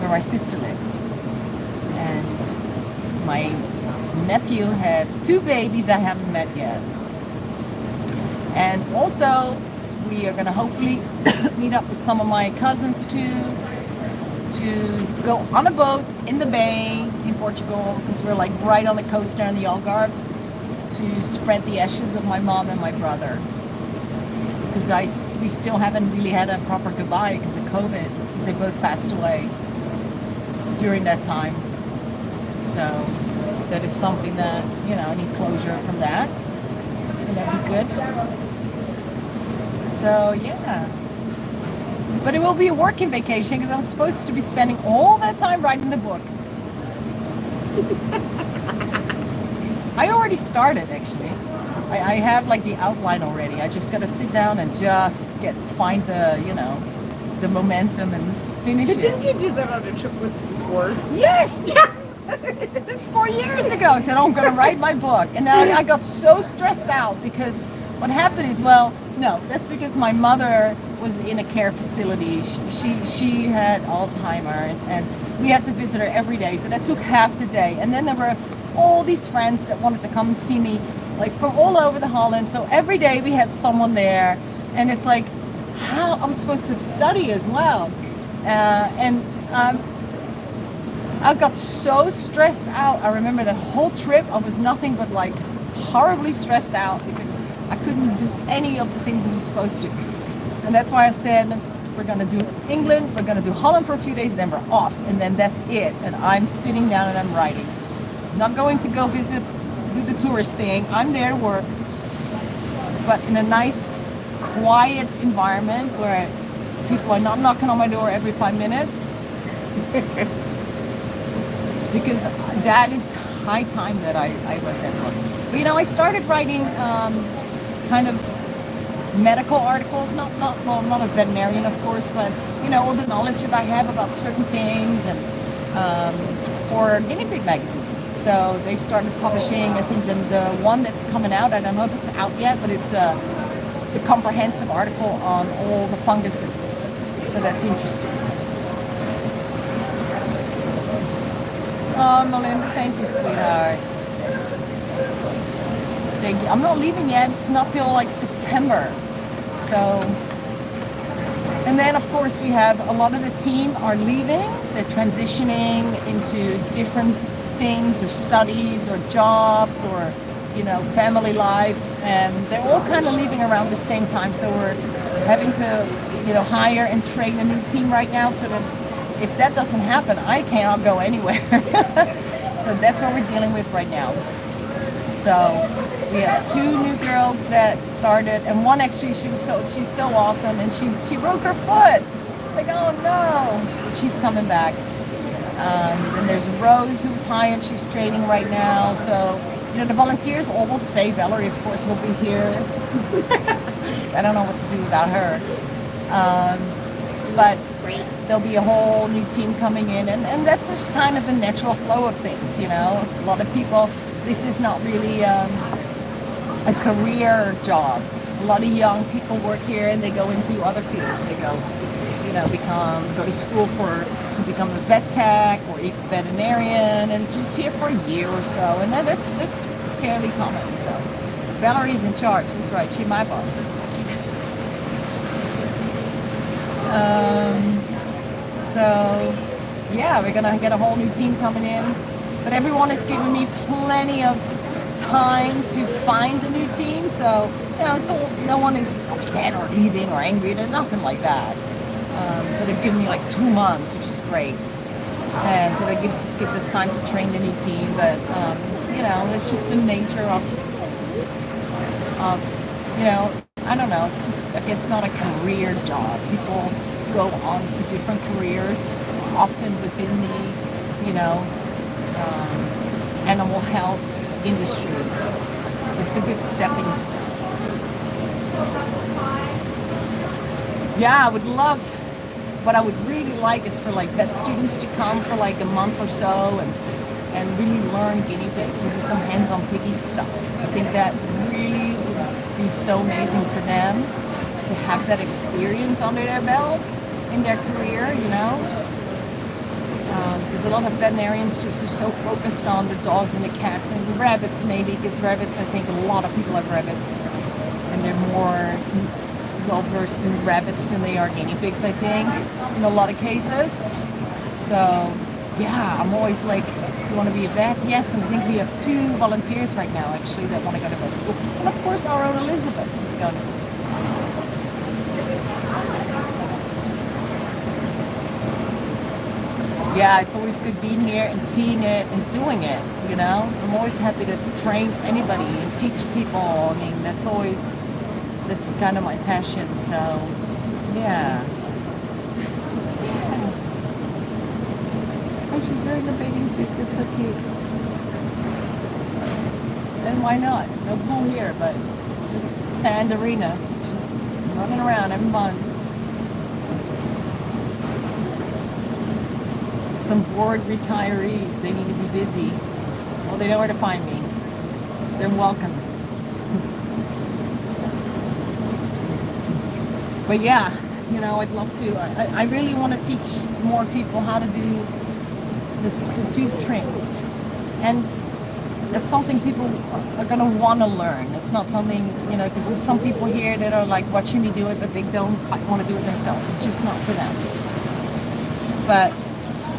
where my sister lives. And my nephew had 2 babies I haven't met yet. And also, we are going to hopefully meet up with some of my cousins to go on a boat in the bay in Portugal, because we're like right on the coast there in the Algarve, to spread the ashes of my mom and my brother. Because we still haven't really had a proper goodbye because of COVID, because they both passed away during that time. So that is something that, I need closure from that. And that'd be good. So yeah. But it will be a working vacation because I'm supposed to be spending all that time writing the book. I already started, actually. I have like the outline already. I just got to sit down and just find the, the momentum and finish it. Didn't you do that on a trip with before? Yes! This 4 years ago. I said, I'm going to write my book. And now I got so stressed out because what happened is, that's because my mother was in a care facility. She had Alzheimer, and we had to visit her every day. So that took half the day. And then there were all these friends that wanted to come and see me, like from all over the Holland. So every day we had someone there, and it's like, how I was supposed to study as well. I got so stressed out. I remember the whole trip, I was nothing but like horribly stressed out because I couldn't do any of the things I was supposed to. And that's why I said, we're gonna do England, we're gonna do Holland for a few days, then we're off. And then that's it. And I'm sitting down and I'm writing. Not going to go do the tourist thing. I'm there to work, but in a nice, quiet environment where people are not knocking on my door every 5 minutes. Because that is high time that I wrote that book. But I started writing kind of medical articles, not a veterinarian, of course, but all the knowledge that I have about certain things, and for Guinea Pig magazine. So they've started publishing, I think the one that's coming out, I don't know if it's out yet, but it's the comprehensive article on all the funguses. So that's interesting. Oh, Melinda, thank you, sweetheart. Thank you. I'm not leaving yet. It's not till like September. So, and then of course we have a lot of the team are leaving. They're transitioning into different things, or studies, or jobs, or family life, and they're all kind of leaving around the same time. So we're having to hire and train a new team right now, so that if that doesn't happen, I cannot go anywhere. So that's what we're dealing with right now. So we have 2 new girls that started, and one actually she's so awesome, and she broke her foot. Like, oh no, but she's coming back. Then there's Rose who's hired. She's training right now. So the volunteers all will stay. Valerie, of course, will be here. I don't know what to do without her. But there'll be a whole new team coming in, and that's just kind of the natural flow of things, A lot of people, this is not really a career job. A lot of young people work here, and they go into other fields. They go, go to school to become a vet tech or even veterinarian, and just here for a year or so, and that's fairly common. So Valerie's in charge. That's right. She's my boss. So yeah, we're gonna get a whole new team coming in, but everyone is giving me plenty of time to find the new team. So it's all, no one is upset or leaving or angry. There's nothing like that. So they've given me like 2 months, which is great, and so that gives us time to train the new team. But it's just the nature of I don't know. It's just, I guess, not a career job. People go on to different careers, often within the animal health industry. So it's a good stepping stone. Yeah, I would love. What I would really like is for like vet students to come for like a month or so and really learn guinea pigs and do some hands-on piggy stuff. I think that really would be so amazing for them to have that experience under their belt in their career, Because a lot of veterinarians just are so focused on the dogs and the cats and rabbits, maybe, because rabbits, I think a lot of people have rabbits, and they're more well-versed in rabbits than they are guinea pigs, I think, in a lot of cases. So, yeah, I'm always like, you want to be a vet? Yes, and I think we have 2 volunteers right now, actually, that want to go to vet school. And, of course, our own Elizabeth is going to vet school. Yeah, it's always good being here and seeing it and doing it, I'm always happy to train anybody and teach people. I mean, that's kind of my passion, so yeah. Oh, she's wearing the bathing suit. That's so cute. And why not? No pool here, but just sand arena. She's running around, having fun. Some bored retirees, they need to be busy. Well, they know where to find me. They're welcome. But yeah, I'd love to. I really want to teach more people how to do the tooth trims. And that's something people are going to want to learn. It's not something, because there's some people here that are like watching me do it, but they don't quite want to do it themselves. It's just not for them. But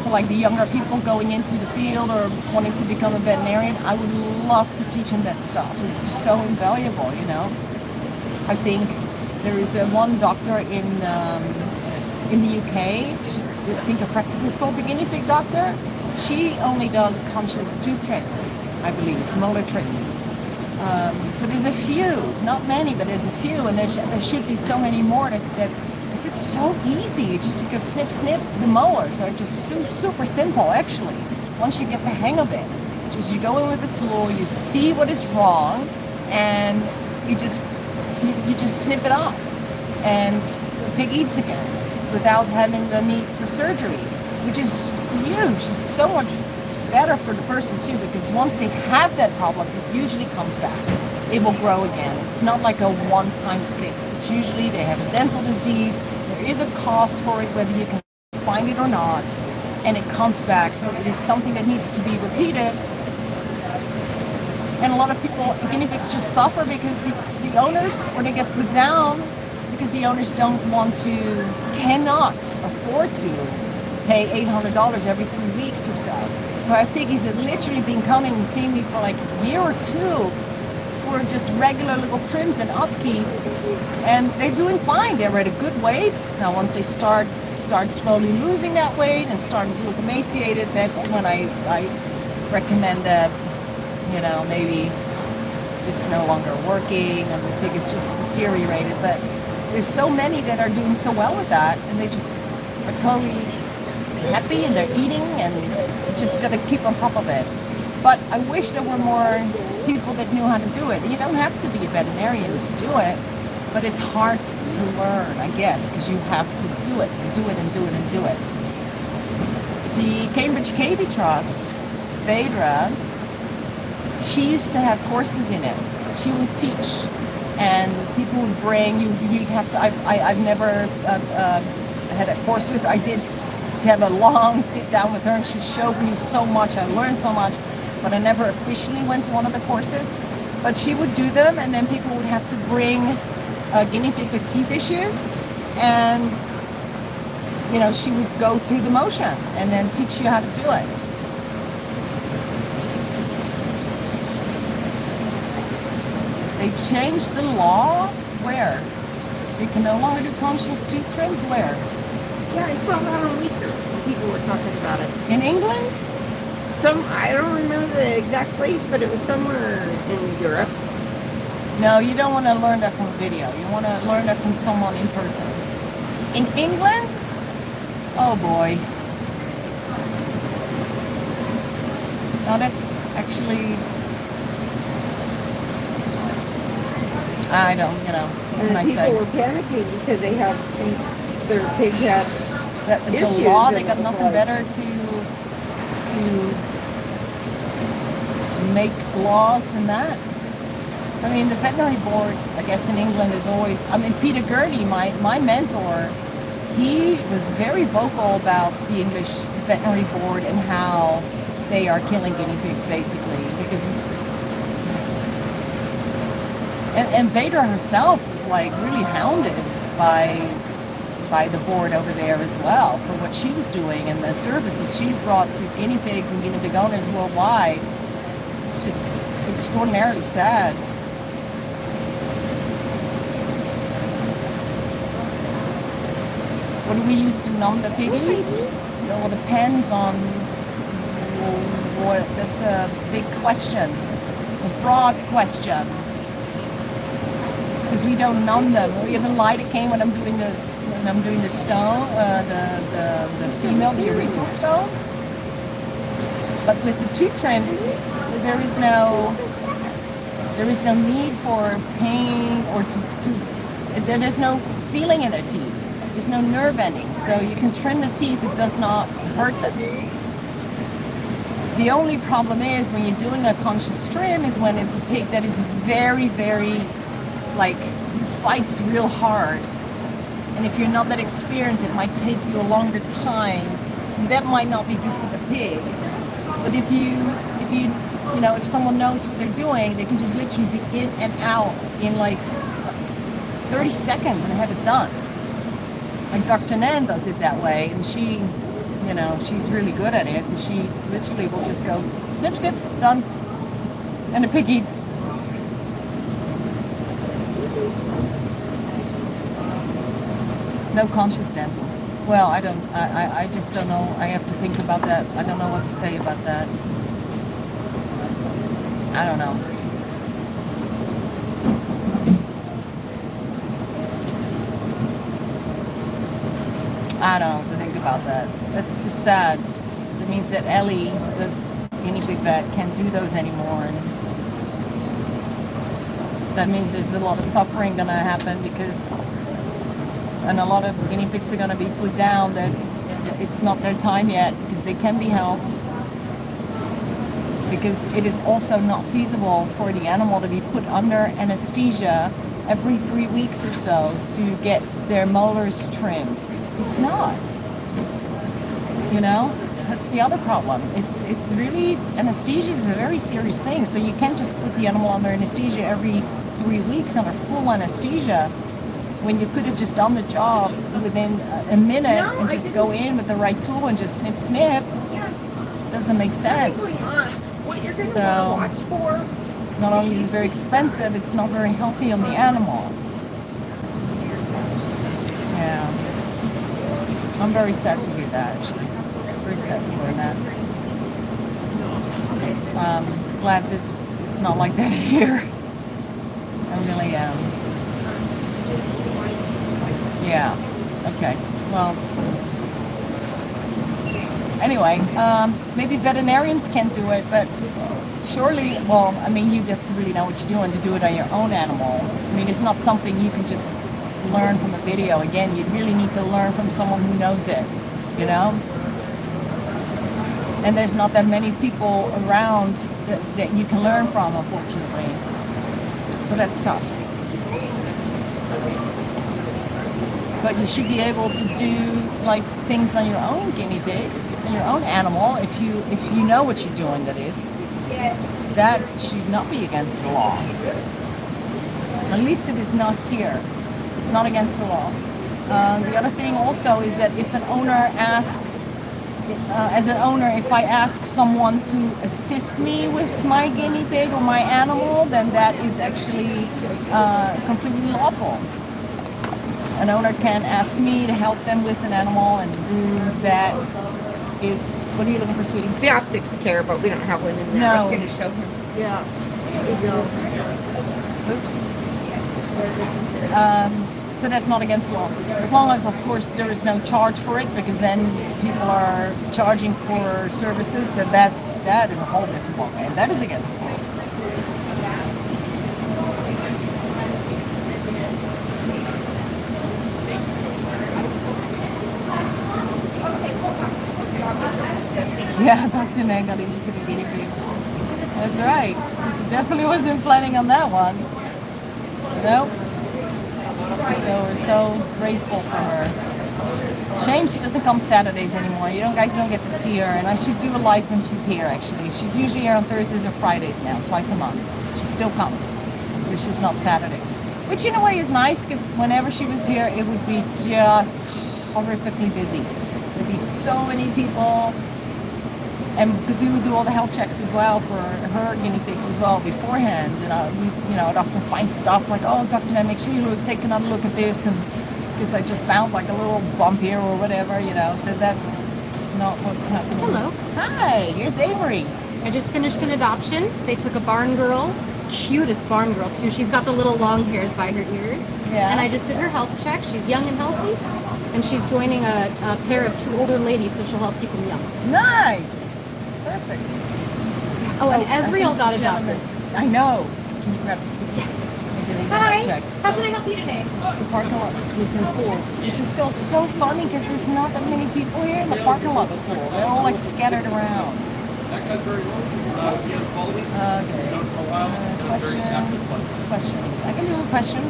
for like the younger people going into the field or wanting to become a veterinarian, I would love to teach them that stuff. It's just so invaluable, I think there is one doctor in the UK, I think her practice is called the guinea pig doctor. She only does conscious tooth trims, I believe, molar trims. So there's a few, not many, but there's a few, and there should be so many more that because it's so easy. You can snip. The molars are just super simple, actually. Once you get the hang of it, just you go in with the tool, you see what is wrong, and you just snip it off, and the pig eats again without having the need for surgery, which is huge. It's so much better for the person too, because once they have that problem, it usually comes back. It will grow again. It's not like a one-time fix. It's usually they have a dental disease. There is a cost for it, whether you can find it or not, and it comes back. So it is something that needs to be repeated. And a lot of people, guinea pigs just suffer because the owners, or they get put down because the owners cannot afford to pay $800 every 3 weeks or so. So I have piggies that literally been coming and seeing me for like a year or 2 for just regular little trims and upkeep, and they're doing fine. They're at a good weight. Now once they start slowly losing that weight and starting to look emaciated, that's when I recommend that, maybe it's no longer working and the pig is just deteriorated. But there's so many that are doing so well with that, and they just are totally happy and they're eating and just got to keep on top of it. But I wish there were more people that knew how to do it. You don't have to be a veterinarian to do it, but it's hard to learn, I guess, because you have to do it and do it and do it and do it. The Cambridge Cavy Trust, Phaedra, she used to have courses in it. She would teach, and people would bring you. You have to. I've never had a course with her. I did have a long sit down with her, and she showed me so much. I learned so much, but I never officially went to one of the courses. But she would do them, and then people would have to bring a guinea pig with teeth issues, and she would go through the motion and then teach you how to do it. They changed the law where? You can no longer do conscious tooth trims where? Yeah, I saw that on Wheekers. Some people were talking about it. In England? I don't remember the exact place, but it was somewhere in Europe. No, you don't want to learn that from a video. You want to learn that from someone in person. In England? Oh boy. No, that's actually... I don't, what can I say? People were panicking because they have their pig had issues. The law, they got nothing better to make laws than that. I mean, the veterinary board, I guess in England is always, Peter Gurney, my mentor, he was very vocal about the English veterinary board and how they are killing guinea pigs, basically, because and Vader herself was like really hounded by the board over there as well for what she was doing and the services she's brought to guinea pigs and guinea pig owners worldwide. It's just extraordinarily sad. What do we use to numb the piggies? Well, it depends on what. That's a big question, a broad question. Because we don't numb them. We have a lidocaine when I'm doing this. When I'm doing the stone, the female, the urethral stones. But with the tooth trims, there is no need for pain or there's no feeling in their teeth. There's no nerve ending, so you can trim the teeth. It does not hurt them. The only problem is when you're doing a conscious trim is when it's a pig that is very, very, fights real hard. And if you're not that experienced, it might take you a longer time. And that might not be good for the pig. But if someone knows what they're doing, they can just literally be in and out in 30 seconds and have it done. Like Dr. Nan does it that way, and she, she's really good at it, and she literally will just go, snip, snip, done. And the pig eats. No conscious dentals. Well, I just don't know. I have to think about that. I don't know what to say about that. I don't know. I don't know what to think about that. That's just sad. It means that Ellie, the guinea pig vet, can't do those anymore. And that means there's a lot of suffering going to happen and a lot of guinea pigs are going to be put down that it's not their time yet because they can be helped. Because it is also not feasible for the animal to be put under anesthesia every 3 weeks or so to get their molars trimmed. It's not. That's the other problem. It's really, anesthesia is a very serious thing. So you can't just put the animal under anesthesia every 3 weeks under full anesthesia when you could have just done the job within a minute and just go in with the right tool and just snip, snip. It doesn't make sense. What you're going to So, watch for? Not only is it very expensive, it's not very healthy on the animal. Yeah. I'm very sad to hear that, actually. Very sad to learn that. Glad that it's not like that here. really am. Yeah. Okay. Well. Anyway, maybe veterinarians can do it, but surely, well, I mean, you have to really know what you're doing to do it on your own animal. I mean, it's not something you can just learn from a video. Again, you really need to learn from someone who knows it, you know? And there's not that many people around that you can learn from, unfortunately. So that's tough. But you should be able to do like things on your own guinea pig, on your own animal, if you know what you're doing, that is. That should not be against the law. At least it is not here. It's not against the law. The other thing also is that if an owner asks, as an owner, if I ask someone to assist me with my guinea pig or my animal, then that is actually completely lawful. An owner can ask me to help them with an animal, and that is, what are you looking for, sweetie? The optics care, but we don't have one in there. No. I was going to show him. Yeah. There you go. Oops. So that's not against the law. As long as, of course, there is no charge for it, because then people are charging for services, that is a whole different ballgame. That is against the law. Yeah, Dr. Nang got interested in guinea pigs. That's right. She definitely wasn't planning on that one. Nope. So we're so grateful for her. Shame she doesn't come Saturdays anymore. You know, guys don't get to see her, and I should do a live when she's here, actually. She's usually here on Thursdays or Fridays now, twice a month. She still comes, but she's not Saturdays. Which in a way is nice, because whenever she was here, it would be just horrifically busy. There'd be so many people. And because we would do all the health checks as well for her guinea pigs as well beforehand, and I'd often find stuff like, oh, Dr. Nan, make sure you take another look at this, and because I just found like a little bump here or whatever, so that's not what's happening. Hello. Hi, here's Avery. I just finished an adoption. They took a barn girl, cutest barn girl too. She's got the little long hairs by her ears. Yeah. And I just did her health check. She's young and healthy, and she's joining a pair of 2 older ladies, so she'll help keep them young. Nice. Perfect. Oh, and Ezreal got adopted. I know. Can you grab this? Yes. Hi. Check. How can I help you today? The parking lot's sleeping full, which is so funny because there's not that many people here, and the parking lot's full. They're all like scattered around. Okay. Questions. I can do a question.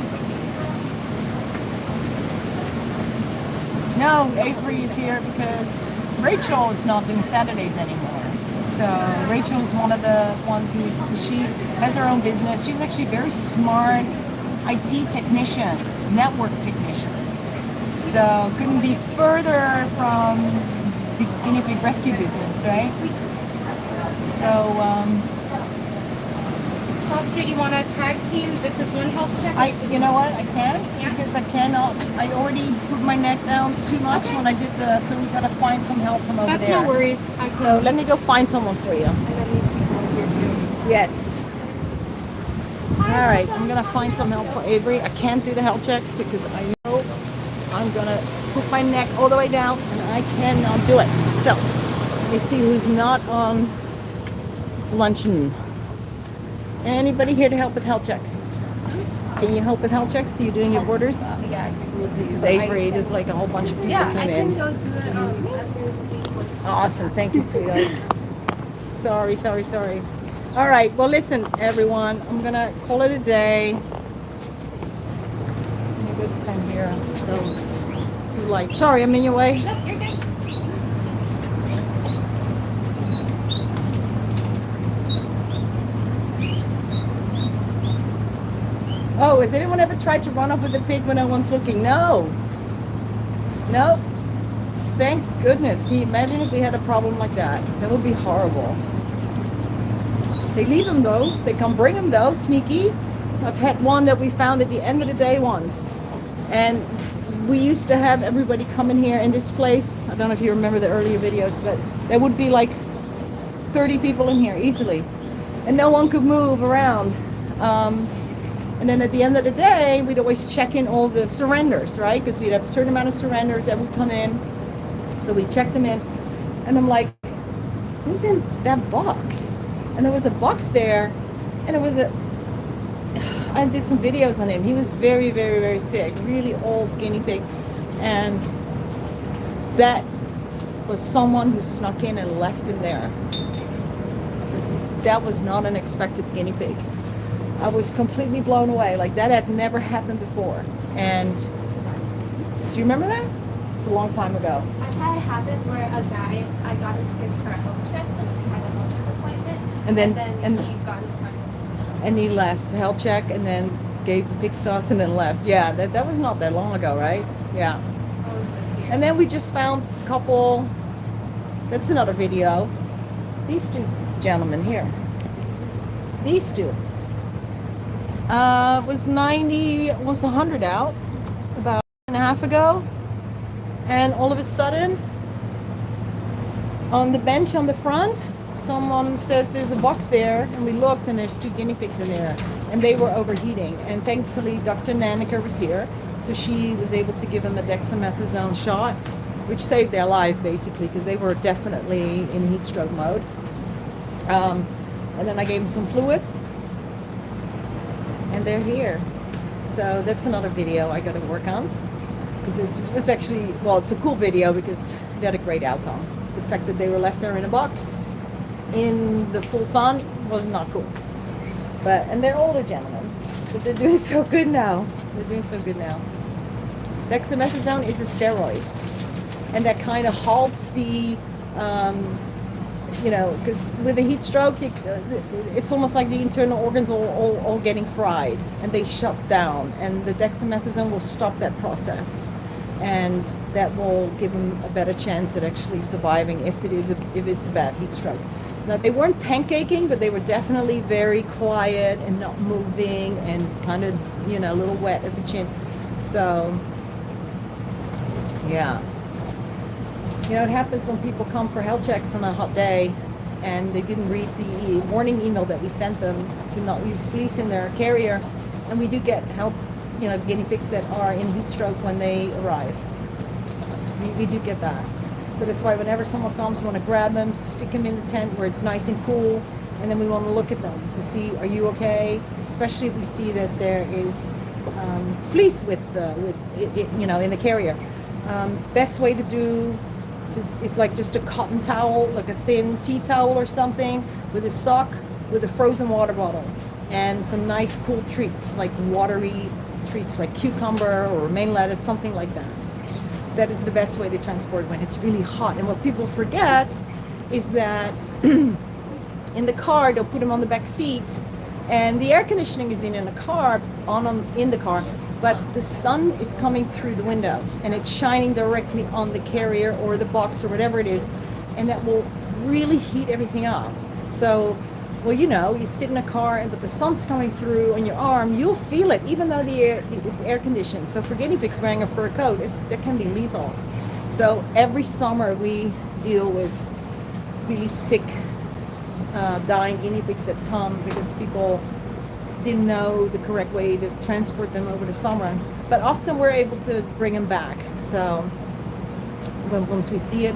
No, Avery is here because Rachel is not doing Saturdays anymore. So Rachel is one of the ones she has her own business. She's actually a very smart IT technician, network technician. So couldn't be further from the guinea pig rescue business, right? So Saskia, you want to tag team? This is one health check. you know what? I can't because I cannot. I already put my neck down too much when I did so we gotta find some help from over That's there. no worries. So let me go find someone for you. Yes. All right, I'm gonna find some help for Avery. I can't do the health checks because I know I'm gonna put my neck all the way down and I cannot do it. So let me see who's not on luncheon. Anybody here to help with health checks? Can you help with health checks? Are you doing your borders? Yeah, I can. Because Avery, there's like a whole bunch of people Yeah, come I in. can go do it as soon as we post. Awesome. Thank you, sweetheart. Sorry. All right. Well, listen, everyone. I'm going to call it a day. Let me go stand here. It's too light. Sorry, I'm in your way. No, you're good. Oh, has anyone ever tried to run off with a pig when no one's looking? No. Nope. Thank goodness. Can you imagine if we had a problem like that? That would be horrible. They leave them though. They come bring them though. Sneaky. I've had one that we found at the end of the day once. And we used to have everybody come in here in this place. I don't know if you remember the earlier videos, but there would be like 30 people in here easily. And no one could move around. And then at the end of the day, we'd always check in all the surrenders, right? Because we'd have a certain amount of surrenders that would come in. So we'd check them in. And I'm like, who's in that box? And there was a box there, and it was I did some videos on him. He was very, very, very sick, really old guinea pig. And that was someone who snuck in and left him there. That was not an expected guinea pig. I was completely blown away. Like, that had never happened before. And do you remember that? It's a long time ago. I've had it happen where a guy, I got his pigs for a health check, like we had a health check appointment, And then he got his money. and he left, health check, and then gave the pig toss and then left. Yeah, that was not that long ago, right? Yeah. That was this year. And then we just found a couple, that's another video. These two gentlemen here. These two. Was 90, almost 100 out about a half ago. And all of a sudden, on the bench on the front, someone says there's a box there, and we looked and there's 2 guinea pigs in there, and they were overheating. And thankfully Dr. Naneker was here, so she was able to give them a dexamethasone shot, which saved their life basically, because they were definitely in heat stroke mode. And then I gave them some fluids, and they're here. So that's another video I got to work on, because it's actually, well, it's a cool video because it had a great outcome. The fact that they were left there in a box in the full sun was not cool. But, and they're older gentlemen, but they're doing so good now. They're doing so good now. Dexamethasone is a steroid, and that kind of halts the, because with a heat stroke, it's almost like the internal organs all getting fried, and they shut down, and the dexamethasone will stop that process, and that will give them a better chance at actually surviving if it's a bad heat stroke. Now, they weren't pancaking, but they were definitely very quiet and not moving and kind of, a little wet at the chin. So, yeah. It happens when people come for health checks on a hot day and they didn't read the warning email that we sent them to not use fleece in their carrier. And we do get help, guinea pigs that are in heat stroke when they arrive. We do get that. So that's why whenever someone comes, we want to grab them, stick them in the tent where it's nice and cool, and then we want to look at them to see, are you okay? Especially if we see that there is fleece in the carrier. Best way to do is like just a cotton towel, like a thin tea towel or something, with a sock, with a frozen water bottle, and some nice cool treats, like watery treats like cucumber or romaine lettuce, something like that. That is the best way to transport when it's really hot. And what people forget is that in the car, they'll put them on the back seat, and the air conditioning is in the car, in the car, but the sun is coming through the window, and it's shining directly on the carrier or the box or whatever it is, and that will really heat everything up. So, well, you sit in a car, but the sun's coming through on your arm, you'll feel it, even though it's air conditioned. So for guinea pigs wearing a fur coat, that can be lethal. So every summer we deal with really sick, dying guinea pigs that come because people didn't know the correct way to transport them over the summer. But often we're able to bring them back. So once we see it,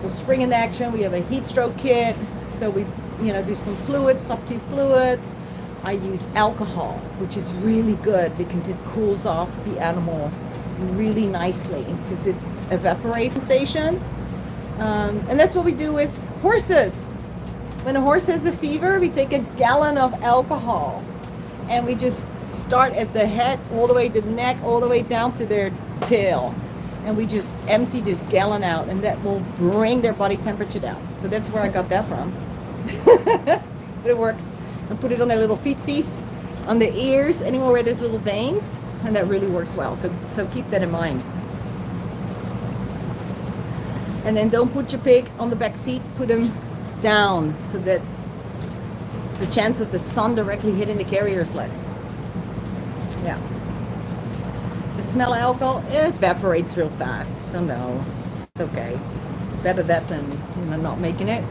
we'll spring into action. We have a heat stroke kit. So we do some fluids, sub-Q fluids. I use alcohol, which is really good because it cools off the animal really nicely because it evaporates sensation. And that's what we do with horses. When a horse has a fever, we take a gallon of alcohol and we just start at the head all the way to the neck, all the way down to their tail. And we just empty this gallon out, and that will bring their body temperature down. So that's where I got that from. But it works. And put it on their little feetsies, on their ears, anywhere where there's little veins, and that really works well. So keep that in mind. And then don't put your pig on the back seat. Put him down so that the chance of the sun directly hitting the carrier is less. Yeah. The smell of alcohol, it evaporates real fast. So no, it's okay. Better that than not making it.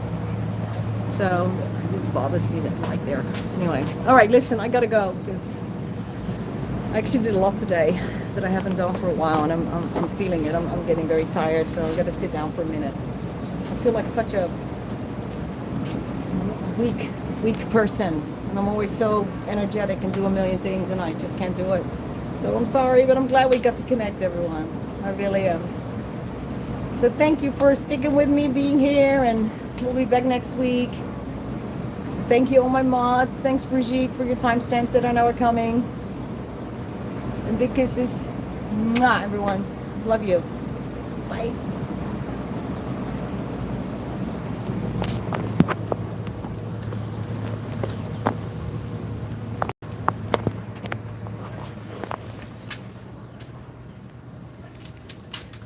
So it just bothers me that light there. Anyway, all right, listen, I gotta go because I actually did a lot today that I haven't done for a while, and I'm feeling it. I'm getting very tired, so I've got to sit down for a minute. I feel like such a weak person, and I'm always so energetic and do a million things, and I just can't do it. So I'm sorry, but I'm glad we got to connect, everyone. I really am. So thank you for sticking with me, being here, and we'll be back next week. Thank you, all my mods. Thanks, Brigitte, for your timestamps that I know are coming. And big kisses. Mwah, everyone. Love you. Bye.